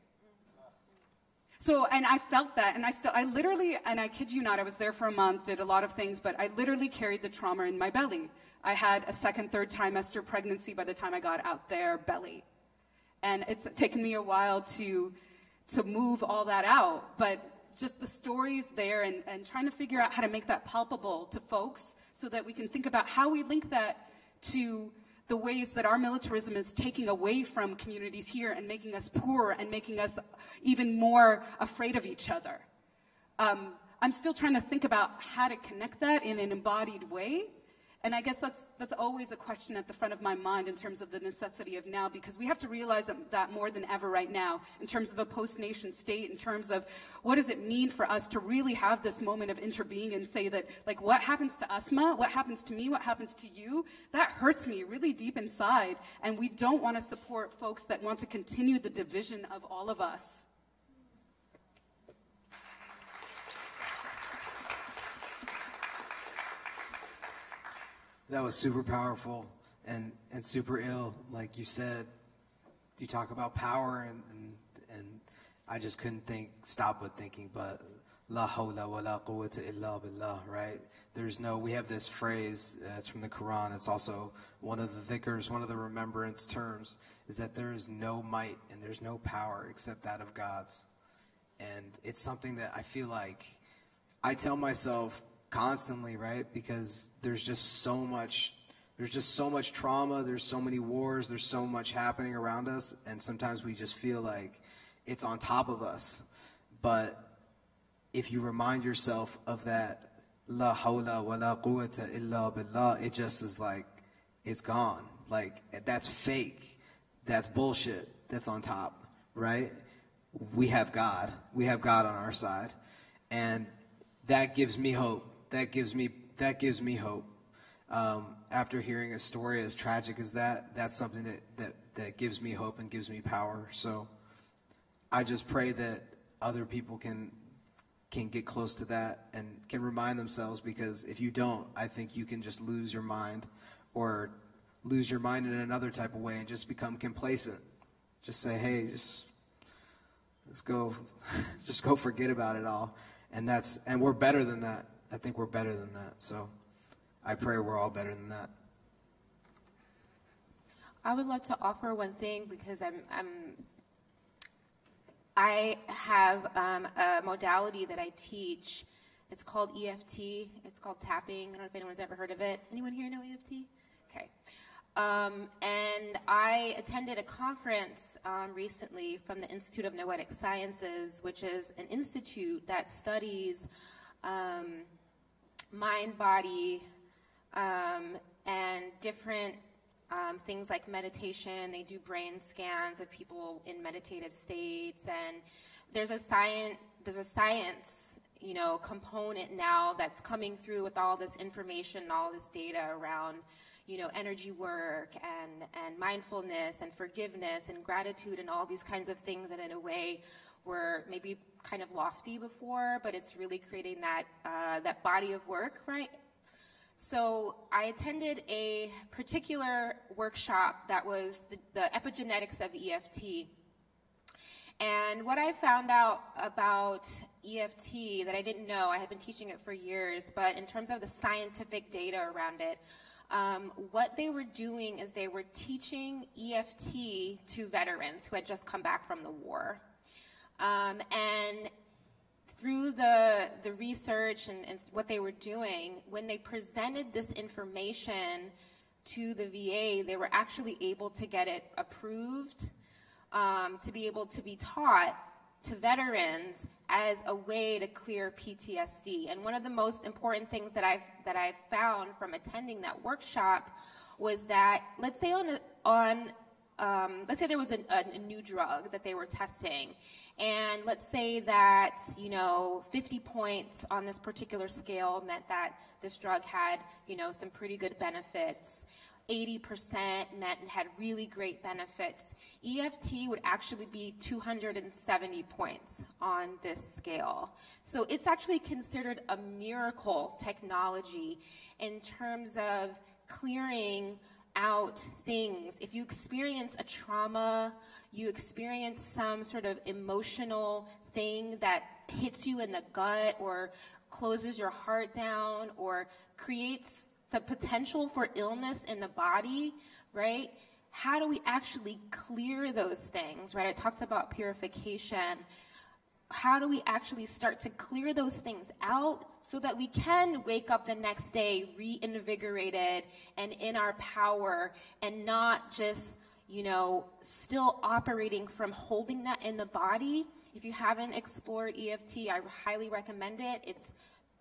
Speaker 3: So, and I felt that, and I literally, and I kid you not, I was there for a month, did a lot of things, but I literally carried the trauma in my belly. I had a second, third trimester pregnancy by the time I got out there, belly. And it's taken me a while to move all that out, but just the stories there and trying to figure out how to make that palpable to folks so that we can think about how we link that to the ways that our militarism is taking away from communities here and making us poorer and making us even more afraid of each other. I'm still trying to think about how to connect that in an embodied way. And I guess that's always a question at the front of my mind in terms of the necessity of now, because we have to realize that more than ever right now, in terms of a post-nation state, in terms of what does it mean for us to really have this moment of interbeing and say that, like, what happens to Asma, what happens to me, what happens to you, that hurts me really deep inside. And we don't want to support folks that want to continue the division of all of us.
Speaker 4: That was super powerful and super ill. Like you said, you talk about power and I just couldn't stop with thinking, but la hawla wa la quwwata illa billah, right? We have this phrase, it's from the Quran, it's also one of the dhikrs, one of the remembrance terms, is that there is no might and there's no power except that of God's. And it's something that I feel like I tell myself constantly, right? Because there's just so much trauma, there's so many wars, there's so much happening around us, and sometimes we just feel like it's on top of us. But if you remind yourself of that la hawla wa la quwwata illa billah, it just is like, it's gone. Like, that's fake. That's bullshit. That's on top, right? We have God. We have God on our side. And that gives me hope. That gives me hope. after hearing a story as tragic as that, that's something that gives me hope and gives me power. So I just pray that other people can get close to that and can remind themselves, because if you don't, I think you can just lose your mind, or lose your mind in another type of way and just become complacent. Just say, hey, let's go forget about it all. And we're better than that. I think we're better than that. So I pray we're all better than that.
Speaker 2: I would love to offer one thing, because I have a modality that I teach. It's called EFT. It's called tapping. I don't know if anyone's ever heard of it. Anyone here know EFT? Okay. And I attended a conference recently from the Institute of Noetic Sciences, which is an institute that studies mind, body, and different things like meditation. They do brain scans of people in meditative states, and there's a science, component now that's coming through with all this information and all this data around, energy work and mindfulness and forgiveness and gratitude and all these kinds of things that in a way were maybe kind of lofty before, but it's really creating that body of work, right? So I attended a particular workshop that was the epigenetics of EFT. And what I found out about EFT that I didn't know, I had been teaching it for years, but in terms of the scientific data around it, what they were doing is they were teaching EFT to veterans who had just come back from the war. And through the research and what they were doing, when they presented this information to the VA, they were actually able to get it approved, to be able to be taught to veterans as a way to clear PTSD. And one of the most important things that I've found from attending that workshop was that, let's say let's say there was a new drug that they were testing, and let's say that 50 points on this particular scale meant that this drug had some pretty good benefits. 80% meant it had really great benefits. EFT would actually be 270 points on this scale. So it's actually considered a miracle technology in terms of clearing out things. If you experience a trauma, you experience some sort of emotional thing that hits you in the gut or closes your heart down or creates the potential for illness in the body, right? How do we actually clear those things, right? I talked about purification. How do we actually start to clear those things out so that we can wake up the next day reinvigorated and in our power and not just, still operating from holding that in the body? If you haven't explored EFT, I highly recommend it. It's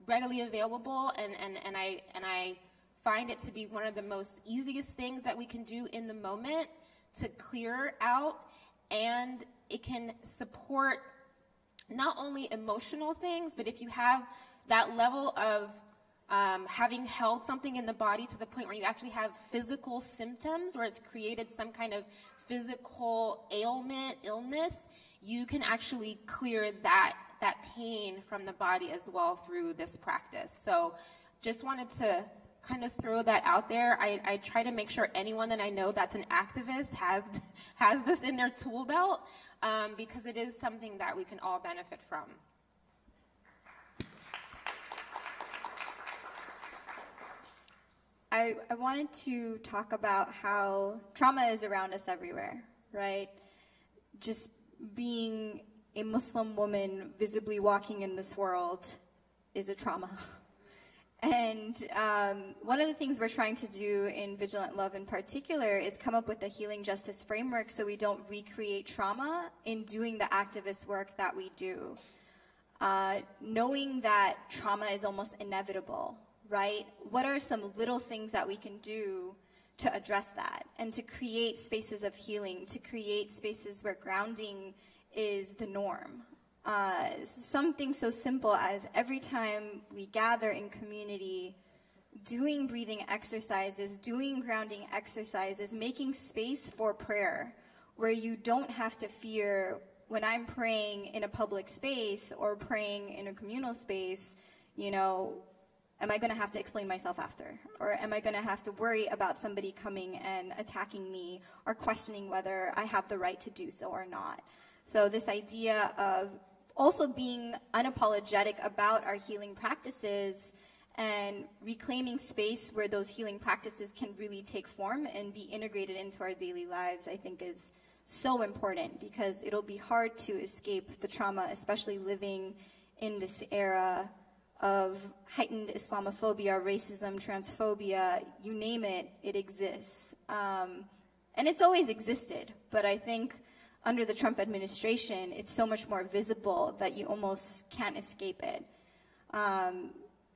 Speaker 2: readily available, and I find it to be one of the most easiest things that we can do in the moment to clear out, and it can support not only emotional things, but if you have that level of having held something in the body to the point where you actually have physical symptoms, where it's created some kind of physical ailment, illness, you can actually clear that pain from the body as well through this practice. So just wanted to kind of throw that out there. I try to make sure anyone that I know that's an activist has this in their tool belt, because it is something that we can all benefit from.
Speaker 5: I wanted to talk about how trauma is around us everywhere, right? Just being a Muslim woman visibly walking in this world is a trauma. And one of the things we're trying to do in Vigilant Love in particular is come up with a healing justice framework so we don't recreate trauma in doing the activist work that we do. Knowing that trauma is almost inevitable, right? What are some little things that we can do to address that and to create spaces of healing, to create spaces where grounding is the norm? Something so simple as every time we gather in community, doing breathing exercises, doing grounding exercises, making space for prayer, where you don't have to fear when I'm praying in a public space or praying in a communal space, you know, am I going to have to explain myself after? Or am I going to have to worry about somebody coming and attacking me or questioning whether I have the right to do so or not? So this idea of also being unapologetic about our healing practices and reclaiming space where those healing practices can really take form and be integrated into our daily lives, I think is so important, because it'll be hard to escape the trauma, especially living in this era of heightened Islamophobia, racism, transphobia, you name it, it exists. And it's always existed, but I think under the Trump administration, it's so much more visible that you almost can't escape it.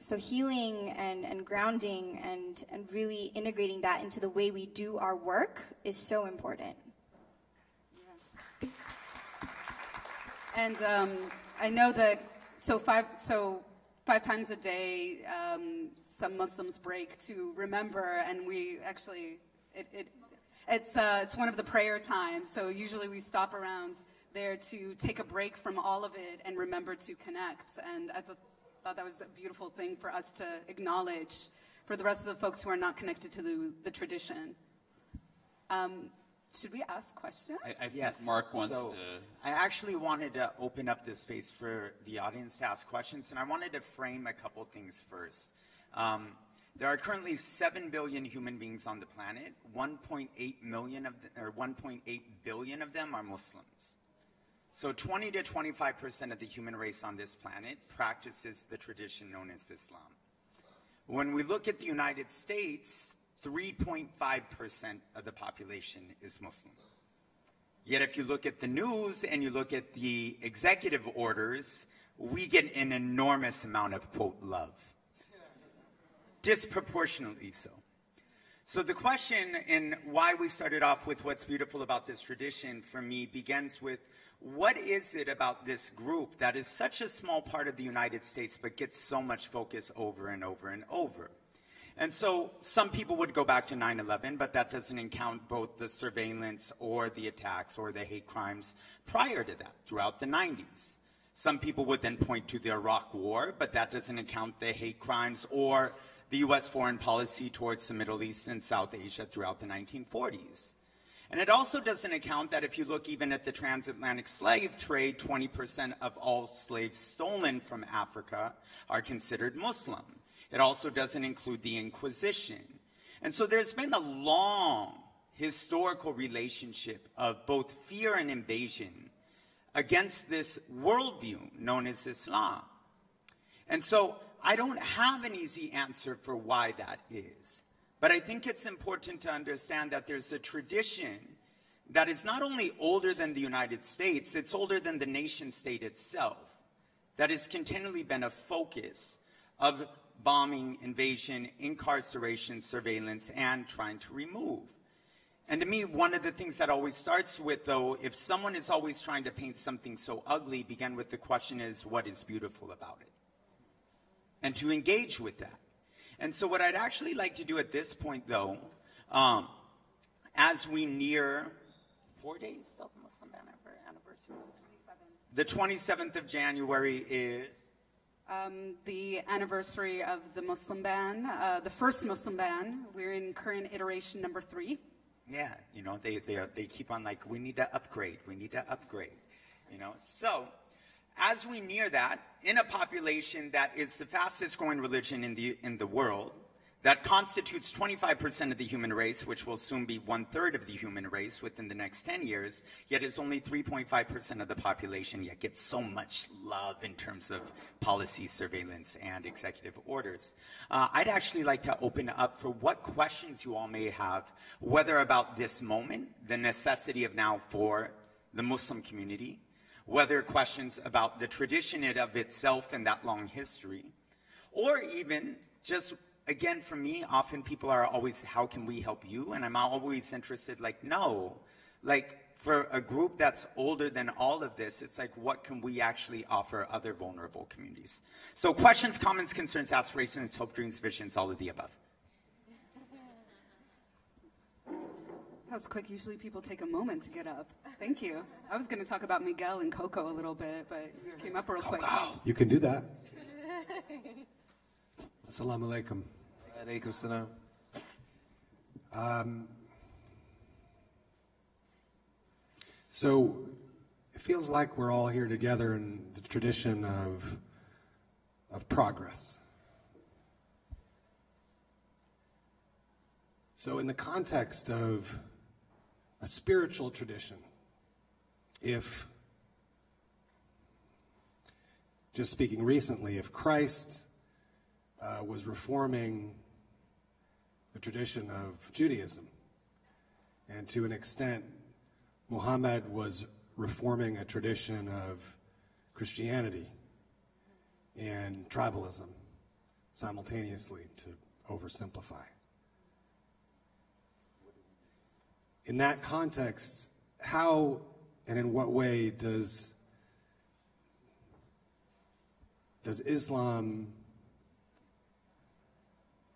Speaker 5: So healing and grounding and really integrating that into the way we do our work is so important.
Speaker 3: Yeah. And I know that, five times a day, some Muslims break to remember, and we actually, it's one of the prayer times, so usually we stop around there to take a break from all of it and remember to connect, and I thought that was a beautiful thing for us to acknowledge for the rest of the folks who are not connected to the tradition. Should we ask questions?
Speaker 6: I think
Speaker 1: Yes.
Speaker 6: Mark wants
Speaker 1: So,
Speaker 6: to.
Speaker 1: I actually wanted to open up this space for the audience to ask questions, and I wanted to frame a couple things first. There are currently 7 billion human beings on the planet. 1.8 billion of them are Muslims. So 20 to 25% of the human race on this planet practices the tradition known as Islam. When we look at the United States, 3.5% of the population is Muslim. Yet if you look at the news and you look at the executive orders, we get an enormous amount of, quote, love. Disproportionately so. So the question and why we started off with what's beautiful about this tradition for me begins with, what is it about this group that is such a small part of the United States but gets so much focus over and over and over? And so some people would go back to 9/11, but that doesn't account both the surveillance or the attacks or the hate crimes prior to that, throughout the 90s. Some people would then point to the Iraq War, but that doesn't account the hate crimes or the U.S. foreign policy towards the Middle East and South Asia throughout the 1940s. And it also doesn't account that if you look even at the transatlantic slave trade, 20% of all slaves stolen from Africa are considered Muslim. It also doesn't include the Inquisition. And so there's been a long historical relationship of both fear and invasion against this worldview known as Islam. And so I don't have an easy answer for why that is. But I think it's important to understand that there's a tradition that is not only older than the United States, it's older than the nation state itself, that has continually been a focus of bombing, invasion, incarceration, surveillance, and trying to remove. And to me, one of the things that always starts with, though, if someone is always trying to paint something so ugly, begin with the question is, what is beautiful about it? And to engage with that. And so what I'd actually like to do at this point, though, as we near 4 days till the Muslim anniversary? The 27th of January is?
Speaker 3: The anniversary of the Muslim ban, the first Muslim ban. We're in current iteration number 3.
Speaker 1: Yeah, you know, they keep on like, we need to upgrade, you know. So as we near that, in a population that is the fastest growing religion in the world, that constitutes 25% of the human race, which will soon be 1/3 of the human race within the next 10 years, yet is only 3.5% of the population, yet gets so much love in terms of policy, surveillance, and executive orders. I'd actually like to open up for what questions you all may have, whether about this moment, the necessity of now for the Muslim community, whether questions about the tradition of itself and that long history, or even just, again, for me, often people are always, how can we help you? And I'm always interested, like, no, like, for a group that's older than all of this, it's like, what can we actually offer other vulnerable communities? So questions, comments, concerns, aspirations, hope, dreams, visions, all of the above.
Speaker 3: That was quick. Usually people take a moment to get up. Thank you. I was going to talk about Miguel and Coco a little bit, but you came up real quick.
Speaker 7: You can do that. Assalamu alaikum.
Speaker 4: Alaikum salam.
Speaker 7: So it feels like we're all here together in the tradition of progress. So in the context of a spiritual tradition, if, just speaking recently, if Christ was reforming the tradition of Judaism, and to an extent, Muhammad was reforming a tradition of Christianity and tribalism simultaneously, to oversimplify. In that context, how and in what way does Islam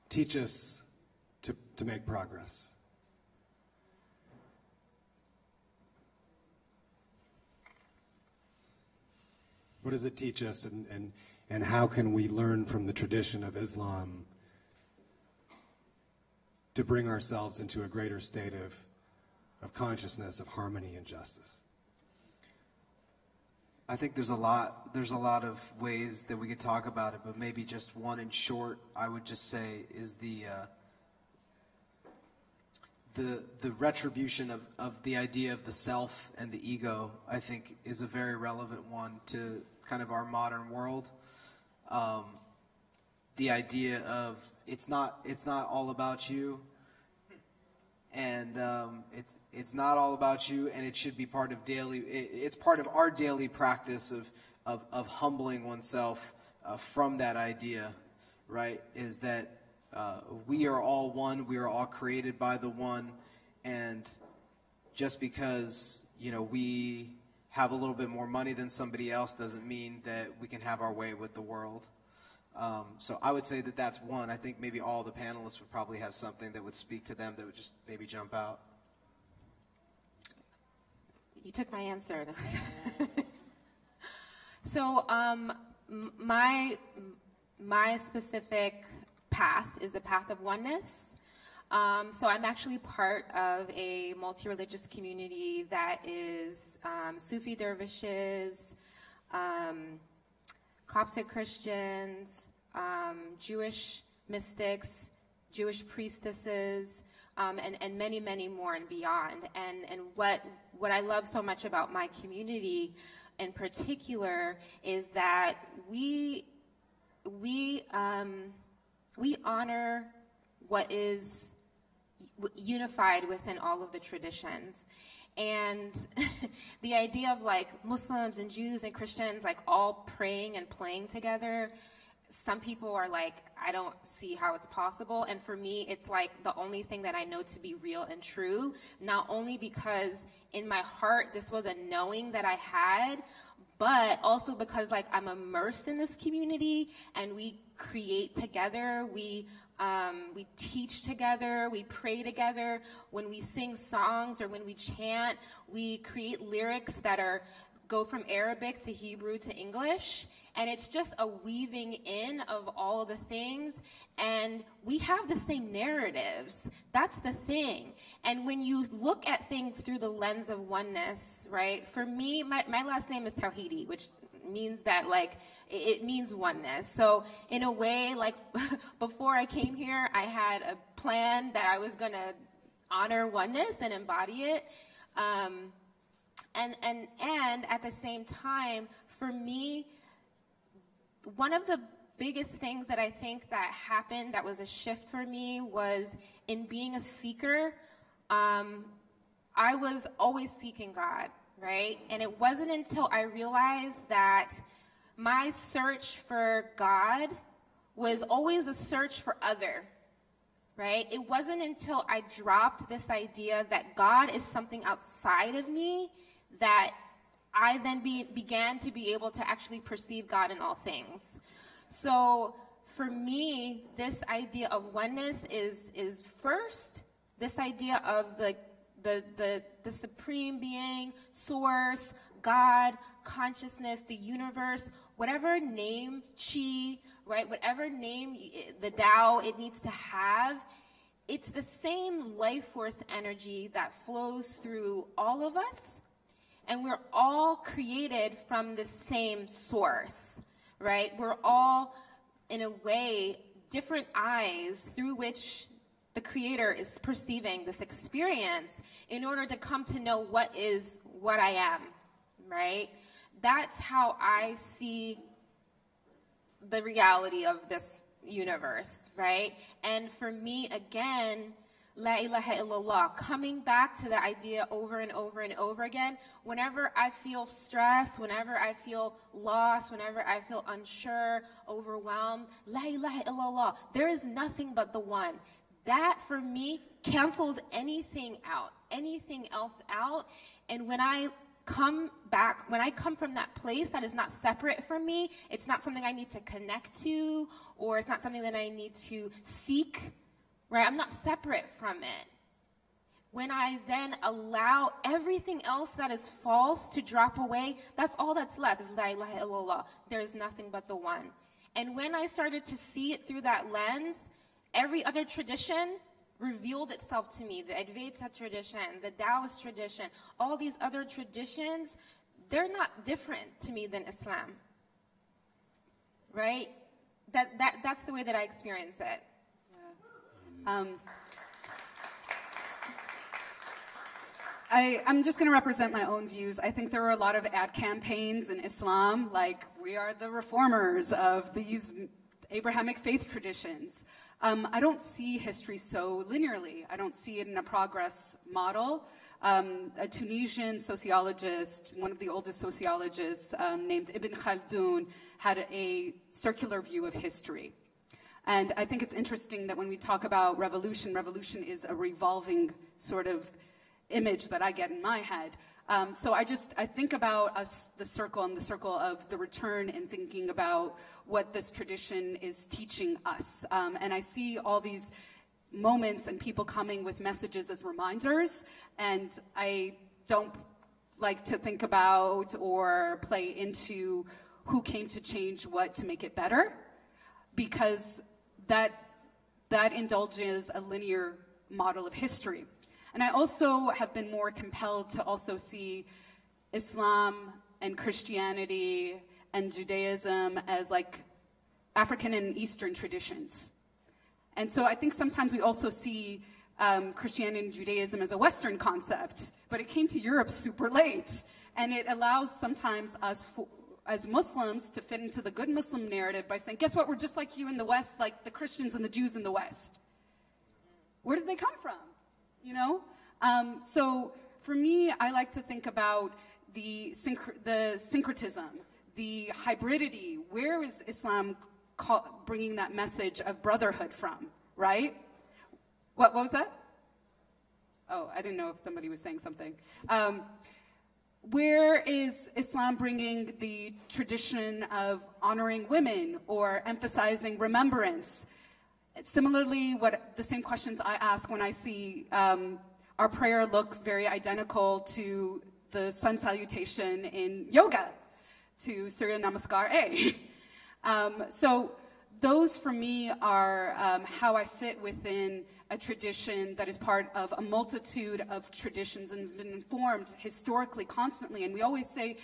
Speaker 7: teach us to make progress? What does it teach us, and how can we learn from the tradition of Islam to bring ourselves into a greater state of consciousness, of harmony and justice?
Speaker 4: I think there's a lot of ways that we could talk about it, but maybe just one in short, I would just say, is the retribution of the idea of the self and the ego, I think, is a very relevant one to kind of our modern world. The idea of it's not all about you, and it's not all about you, and it should be part of it's part of our daily practice of humbling oneself from that idea, right? Is that we are all one, we are all created by the one, and just because, you know, we have a little bit more money than somebody else doesn't mean that we can have our way with the world. So I would say that that's one. I think maybe all the panelists would probably have something that would speak to them that would just maybe jump out.
Speaker 2: You took my answer. So my specific path is the path of oneness. So I'm actually part of a multi-religious community that is Sufi dervishes, Coptic Christians, Jewish mystics, Jewish priestesses, and many, many more and beyond. And what I love so much about my community in particular is that we honor what is unified within all of the traditions. And the idea of like Muslims and Jews and Christians like all praying and playing together, some people are like, I don't see how it's possible. And for me, it's like the only thing that I know to be real and true, not only because in my heart this was a knowing that I had, but also because like I'm immersed in this community and we create together, we teach together, we pray together. When we sing songs or when we chant, we create lyrics that go from Arabic to Hebrew to English. And it's just a weaving in of all of the things. And we have the same narratives. That's the thing. And when you look at things through the lens of oneness, right? For me, my last name is Tawhidi, which means that like it means oneness. So in a way, like before I came here, I had a plan that I was gonna honor oneness and embody it. And at the same time, for me, one of the biggest things that I think that happened that was a shift for me was in being a seeker. I was always seeking God, right? And it wasn't until I realized that my search for God was always a search for other. right? It wasn't until I dropped this idea that God is something outside of me that I then began to be able to actually perceive God in all things. So for me, this idea of oneness is first, this idea of the supreme being, source, God, consciousness, the universe, whatever name, chi, right, whatever name, the Tao it needs to have, it's the same life force energy that flows through all of us, and we're all created from the same source, right? We're all, in a way, different eyes through which the creator is perceiving this experience in order to come to know what I am, right? That's how I see the reality of this universe, right? And for me, again, La ilaha illallah, coming back to the idea over and over and over again, whenever I feel stressed, whenever I feel lost, whenever I feel unsure, overwhelmed, La ilaha illallah, there is nothing but the one. That, for me, cancels anything else out. And when I come back, when I come from that place that is not separate from me, it's not something I need to connect to, or it's not something that I need to seek, right? I'm not separate from it. When I then allow everything else that is false to drop away, that's all that's left is La ilaha illallah. There is nothing but the one. And when I started to see it through that lens, every other tradition revealed itself to me. The Advaita tradition, the Taoist tradition, all these other traditions, they're not different to me than Islam, right? That's the way that I experience it.
Speaker 3: Yeah. I'm just going to represent my own views. I think there are a lot of ad campaigns in Islam, like we are the reformers of these Abrahamic faith traditions. I don't see history so linearly. I don't see it in a progress model. A Tunisian sociologist, one of the oldest sociologists, named Ibn Khaldun, had a circular view of history. And I think it's interesting that when we talk about revolution, revolution is a revolving sort of image that I get in my head. So I think about us, the circle of the return, and thinking about what this tradition is teaching us. And I see all these moments and people coming with messages as reminders, and I don't like to think about or play into who came to change what to make it better, because that indulges a linear model of history. And I also have been more compelled to also see Islam and Christianity and Judaism as like African and Eastern traditions. And so I think sometimes we also see Christianity and Judaism as a Western concept, but it came to Europe super late. And it allows sometimes us as Muslims to fit into the good Muslim narrative by saying, guess what, we're just like you in the West, like the Christians and the Jews in the West. Where did they come from? You know? So for me, I like to think about the syncretism, the hybridity. Where is Islam bringing that message of brotherhood from, right? What was that? Oh, I didn't know if somebody was saying something. Where is Islam bringing the tradition of honoring women or emphasizing remembrance? Similarly, the same questions I ask when I see our prayer look very identical to the sun salutation in yoga, to Surya Namaskar A. So those for me are how I fit within a tradition that is part of a multitude of traditions and has been informed historically constantly. And we always say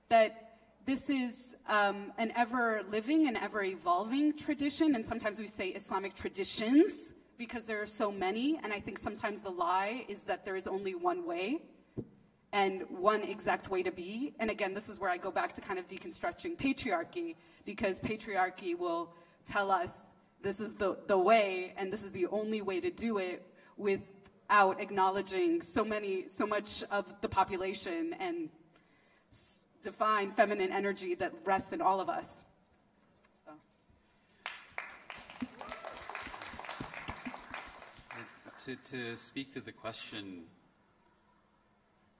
Speaker 3: that this is an ever-living and ever-evolving tradition, and sometimes we say Islamic traditions because there are so many, and I think sometimes the lie is that there is only one way and one exact way to be. And again, this is where I go back to kind of deconstructing patriarchy, because patriarchy will tell us this is the way, and this is the only way to do it without acknowledging so much of the population and divine feminine energy that rests in all of us. So.
Speaker 6: to speak to the question,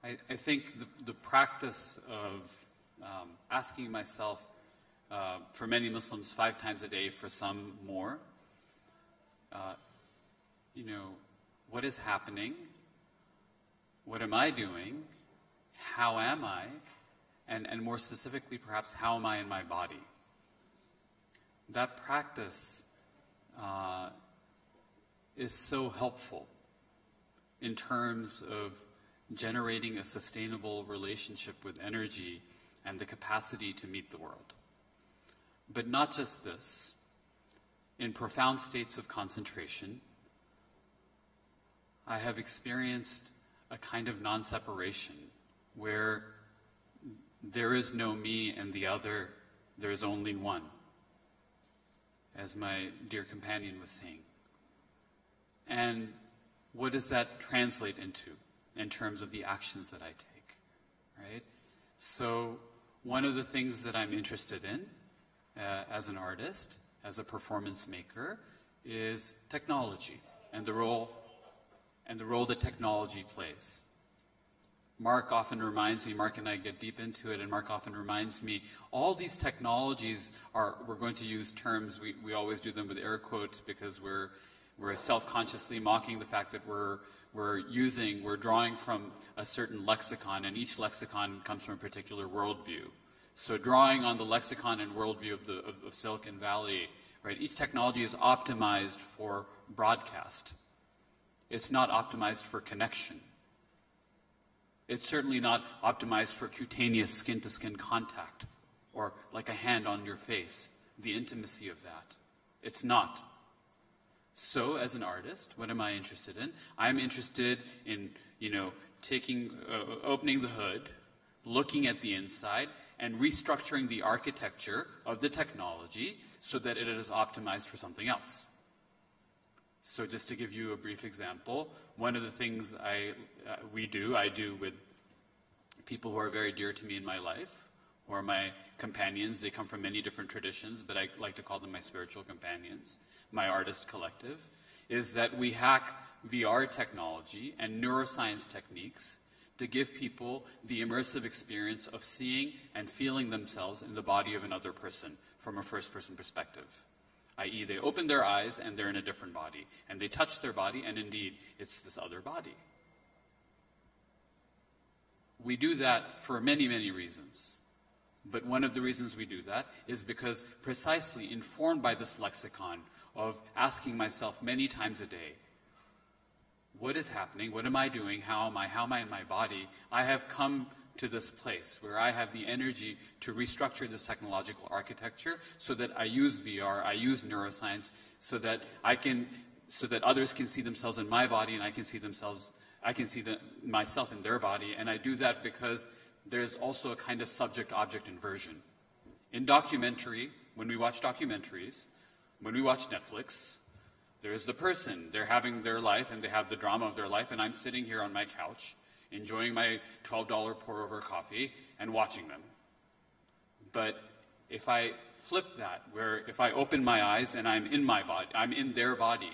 Speaker 6: I think the practice of asking myself, for many Muslims 5 times a day, for some more, what is happening? What am I doing? How am I? And more specifically, perhaps, how am I in my body? That practice is so helpful in terms of generating a sustainable relationship with energy and the capacity to meet the world. But not just this. In profound states of concentration, I have experienced a kind of non-separation where there is no me and the other, there is only one, as my dear companion was saying. And what does that translate into in terms of the actions that I take, right? So one of the things that I'm interested in as an artist, as a performance maker, is technology and the role that technology plays. Mark often reminds me, Mark and I get deep into it, and Mark often reminds me, all these technologies we're going to use terms, we always do them with air quotes because we're self-consciously mocking the fact that we're drawing from a certain lexicon, and each lexicon comes from a particular worldview. So drawing on the lexicon and worldview of Silicon Valley, right, each technology is optimized for broadcast. It's not optimized for connection. It's certainly not optimized for cutaneous skin-to-skin contact, or like a hand on your face, the intimacy of that. It's not. So, as an artist, what am I interested in? I'm interested in, opening the hood, looking at the inside, and restructuring the architecture of the technology so that it is optimized for something else. So just to give you a brief example, one of the things I do with people who are very dear to me in my life, who are my companions. They come from many different traditions, but I like to call them my spiritual companions, my artist collective, is that we hack VR technology and neuroscience techniques to give people the immersive experience of seeing and feeling themselves in the body of another person from a first-person perspective. I.e., they open their eyes and they're in a different body, and they touch their body, and indeed, it's this other body. We do that for many, many reasons. But one of the reasons we do that is because precisely informed by this lexicon of asking myself many times a day, what is happening? What am I doing? How am I in my body? I have come to this place where I have the energy to restructure this technological architecture so that I use VR, I use neuroscience, so that others can see themselves in my body, and I can see myself in their body. And I do that because there's also a kind of subject-object inversion. In documentary, when we watch documentaries, when we watch Netflix, there's the person, they're having their life and they have the drama of their life, and I'm sitting here on my couch enjoying my $12 pour-over coffee and watching them. But if I flip that, where if I open my eyes and I'm in my body, I'm in their body,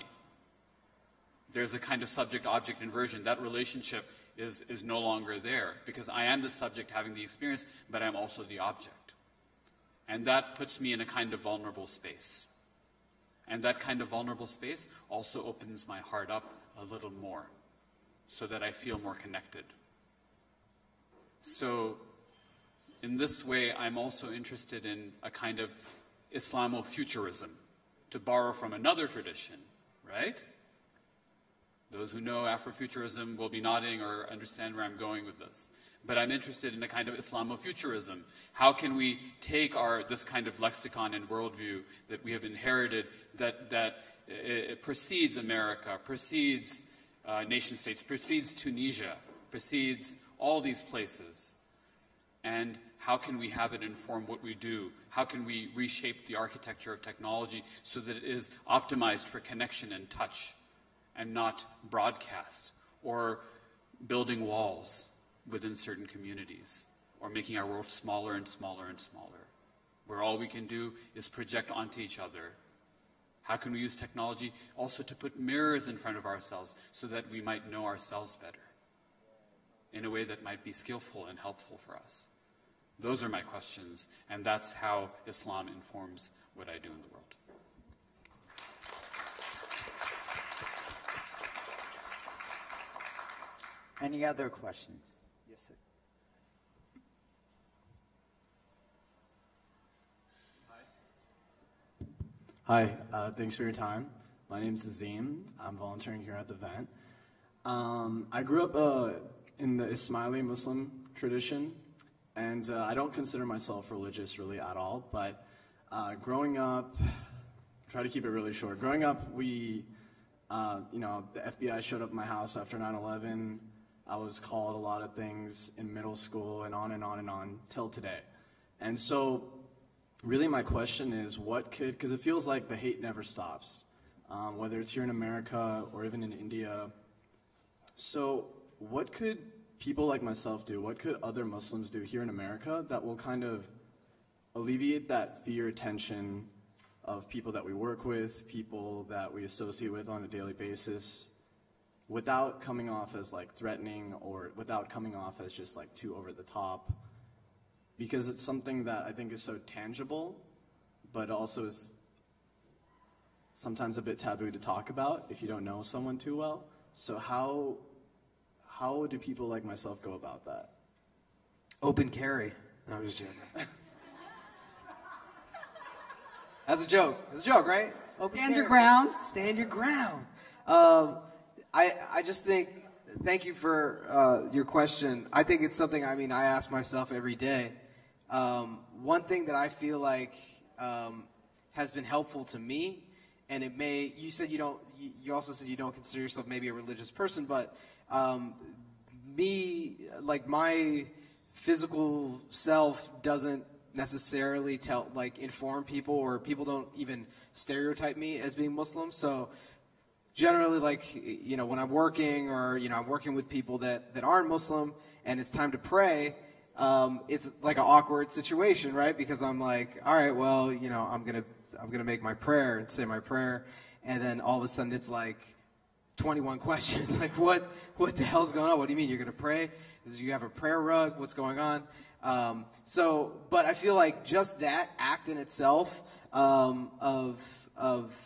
Speaker 6: there's a kind of subject-object inversion. That relationship is no longer there, because I am the subject having the experience, but I'm also the object. And that puts me in a kind of vulnerable space. And that kind of vulnerable space also opens my heart up a little more, so that I feel more connected. So in this way, I'm also interested in a kind of Islamo-futurism, to borrow from another tradition, right? Those who know Afrofuturism will be nodding or understand where I'm going with this. But I'm interested in a kind of Islamo-futurism. How can we take this kind of lexicon and worldview that we have inherited, that it precedes America, precedes nation states, precedes Tunisia, precedes all these places, and how can we have it inform what we do? How can we reshape the architecture of technology so that it is optimized for connection and touch, and not broadcast, or building walls within certain communities, or making our world smaller and smaller and smaller, where all we can do is project onto each other How can we use technology also to put mirrors in front of ourselves so that we might know ourselves better in a way that might be skillful and helpful for us? Those are my questions, and that's how Islam informs what I do in the world.
Speaker 1: Any other questions? Yes, sir.
Speaker 8: Hi, thanks for your time. My name's Azim. I'm volunteering here at the event. I grew up in the Ismaili Muslim tradition, and I don't consider myself religious really at all, but growing up, try to keep it really short. Growing up, the FBI showed up at my house after 9/11. I was called a lot of things in middle school and on and on and on till today. And so really my question is, because it feels like the hate never stops, whether it's here in America or even in India. So what could people like myself do? What could other Muslims do here in America that will kind of alleviate that fear, tension of people that we work with, people that we associate with on a daily basis, without coming off as like threatening or without coming off as just like too over the top? Because it's something that I think is so tangible, but also is sometimes a bit taboo to talk about if you don't know someone too well. So how do people like myself go about that?
Speaker 4: Open carry. No, I'm just joking. That's a joke. It's a joke, right? Open
Speaker 3: Stand
Speaker 4: carry.
Speaker 3: your ground.
Speaker 4: Stand your ground. I just think, thank you for your question. I think it's something, I ask myself every day. One thing that I feel like has been helpful to me, and you said you also said you don't consider yourself maybe a religious person, but my physical self doesn't necessarily inform people, or people don't even stereotype me as being Muslim. So generally, when I'm working, or I'm working with people that aren't Muslim, and it's time to pray, it's like an awkward situation, right? Because I'm like, all right, well, I'm gonna make my prayer and say my prayer, and then all of a sudden it's like 21 questions. Like, what the hell's going on? What do you mean you're gonna pray? Do you have a prayer rug? What's going on? But I feel like just that act in itself of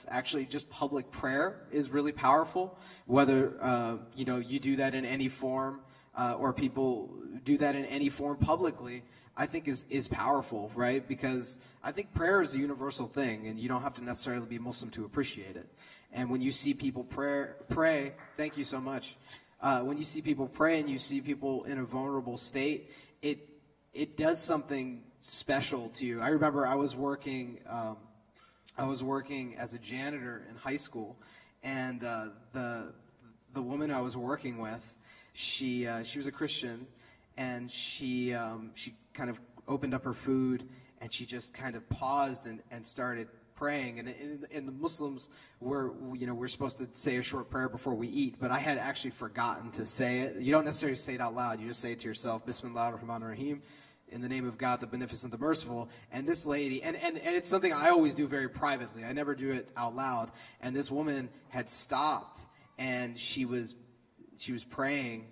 Speaker 4: actually just public prayer is really powerful. Whether you do that in any form, or people do that in any form publicly, I think is powerful, right? Because I think prayer is a universal thing, and you don't have to necessarily be Muslim to appreciate it. And when you see people pray, thank you so much. When you see people pray and you see people in a vulnerable state, it does something special to you. I remember I was working as a janitor in high school, and the woman I was working with, she was a Christian, and she kind of opened up her food, and she just kind of paused and started praying. And in the Muslims, we're supposed to say a short prayer before we eat, but I had actually forgotten to say it. You don't necessarily say it out loud. You just say it to yourself, Bismillah ar-Rahman ar-Rahim, in the name of God, the Beneficent, the Merciful. And this lady, and it's something I always do very privately. I never do it out loud. And this woman had stopped, and she was praying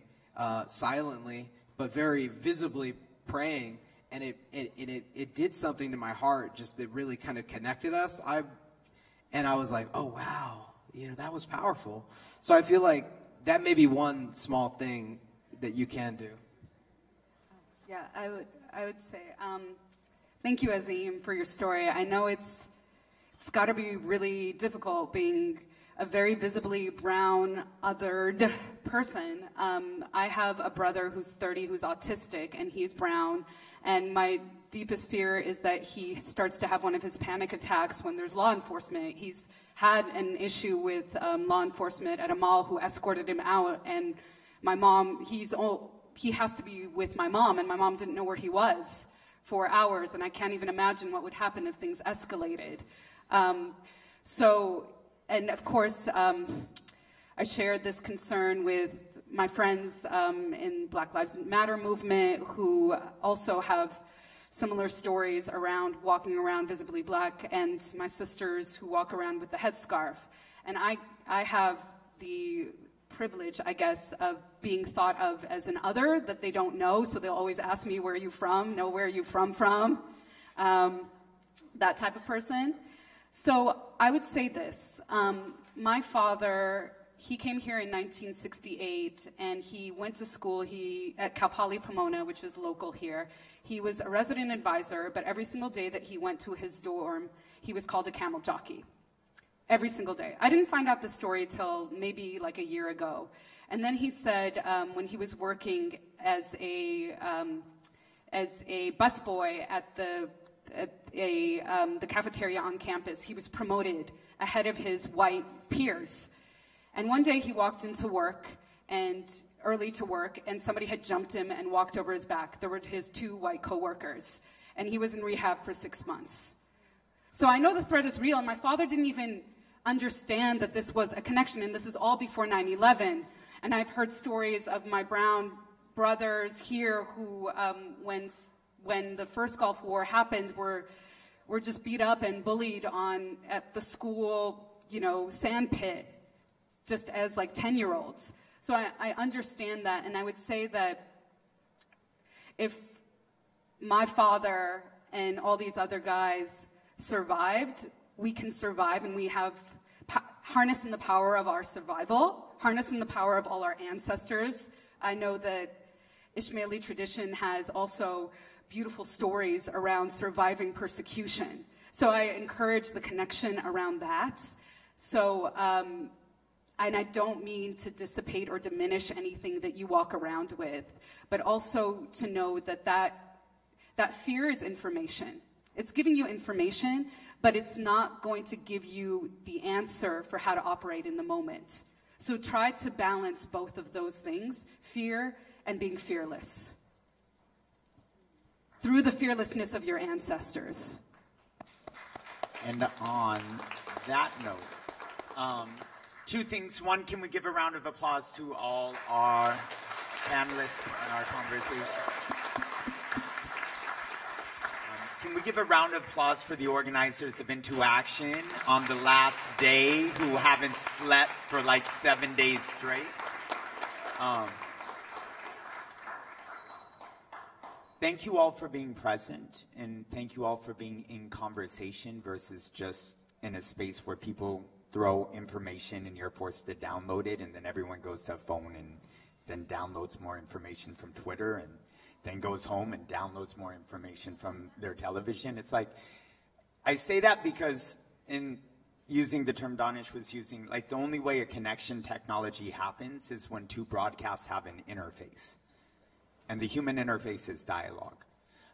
Speaker 4: silently, but very visibly praying. And it did something to my heart, just that really kind of connected us. I was like, oh wow, that was powerful. So I feel like that may be one small thing that you can do.
Speaker 3: Yeah, I would say, thank you, Azim, for your story. I know it's got to be really difficult being a very visibly brown, othered person. I have a brother who's 30 who's autistic, and he's brown. And my deepest fear is that he starts to have one of his panic attacks when there's law enforcement. He's had an issue with law enforcement at a mall who escorted him out, and my mom, he has to be with my mom, and my mom didn't know where he was for hours, and I can't even imagine what would happen if things escalated. And of course, I shared this concern with my friends in Black Lives Matter movement, who also have similar stories around walking around visibly black, and my sisters who walk around with the headscarf. And I have the privilege, I guess, of being thought of as an other that they don't know, so they'll always ask me, where are you from? No, where are you from? That type of person. So I would say this. My father, he came here in 1968, and he went to school at Cal Poly Pomona, which is local here. He was a resident advisor, but every single day that he went to his dorm, he was called a camel jockey. Every single day. I didn't find out the story till maybe like a year ago. And then he said when he was working as a busboy at the cafeteria on campus, he was promoted ahead of his white peers. And one day he walked into work, and early to work, and somebody had jumped him and walked over his back. There were his 2 white coworkers, and he was in rehab for 6 months. So I know the threat is real, and my father didn't even understand that this was a connection, and this is all before 9/11. And I've heard stories of my brown brothers here who, when the first Gulf War happened, were just beat up and bullied at the school, sand pit, just as like 10-year-olds. So I understand that, and I would say that if my father and all these other guys survived, we can survive, and we have harnessing the power of our survival, harnessing the power of all our ancestors. I know that Ismaili tradition has also beautiful stories around surviving persecution. So I encourage the connection around that. So, and I don't mean to dissipate or diminish anything that you walk around with, but also to know that fear is information. It's giving you information, but it's not going to give you the answer for how to operate in the moment. So try to balance both of those things, fear and being fearless, through the fearlessness of your ancestors.
Speaker 1: And on that note, 2 things. One, can we give a round of applause to all our panelists in our conversation? Can we give a round of applause for the organizers of Into Action on the last day, who haven't slept for like 7 days straight? Thank you all for being present, and thank you all for being in conversation versus just in a space where people throw information and you're forced to download it, and then everyone goes to a phone and then downloads more information from Twitter, and then goes home and downloads more information from their television. It's like, I say that because in using the term Daanish was using, like the only way a connection technology happens is when 2 broadcasts have an interface. And the human interface is dialogue.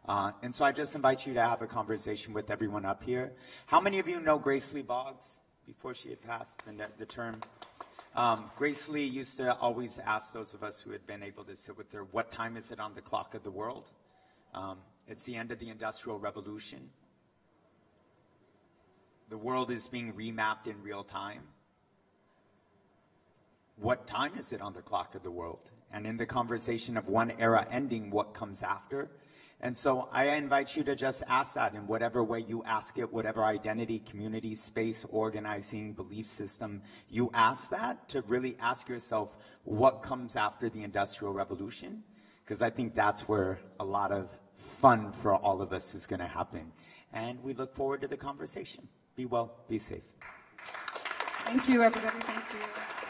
Speaker 1: And so I just invite you to have a conversation with everyone up here. How many of you know Grace Lee Boggs before she had passed the term? Grace Lee used to always ask those of us who had been able to sit with her, what time is it on the clock of the world? It's the end of the Industrial Revolution. The world is being remapped in real time. What time is it on the clock of the world? And in the conversation of one era ending, what comes after? And so I invite you to just ask that in whatever way you ask it, whatever identity, community, space, organizing, belief system, you ask that, to really ask yourself what comes after the Industrial Revolution, because I think that's where a lot of fun for all of us is going to happen. And we look forward to the conversation. Be well, be safe.
Speaker 3: Thank you, everybody. Thank you.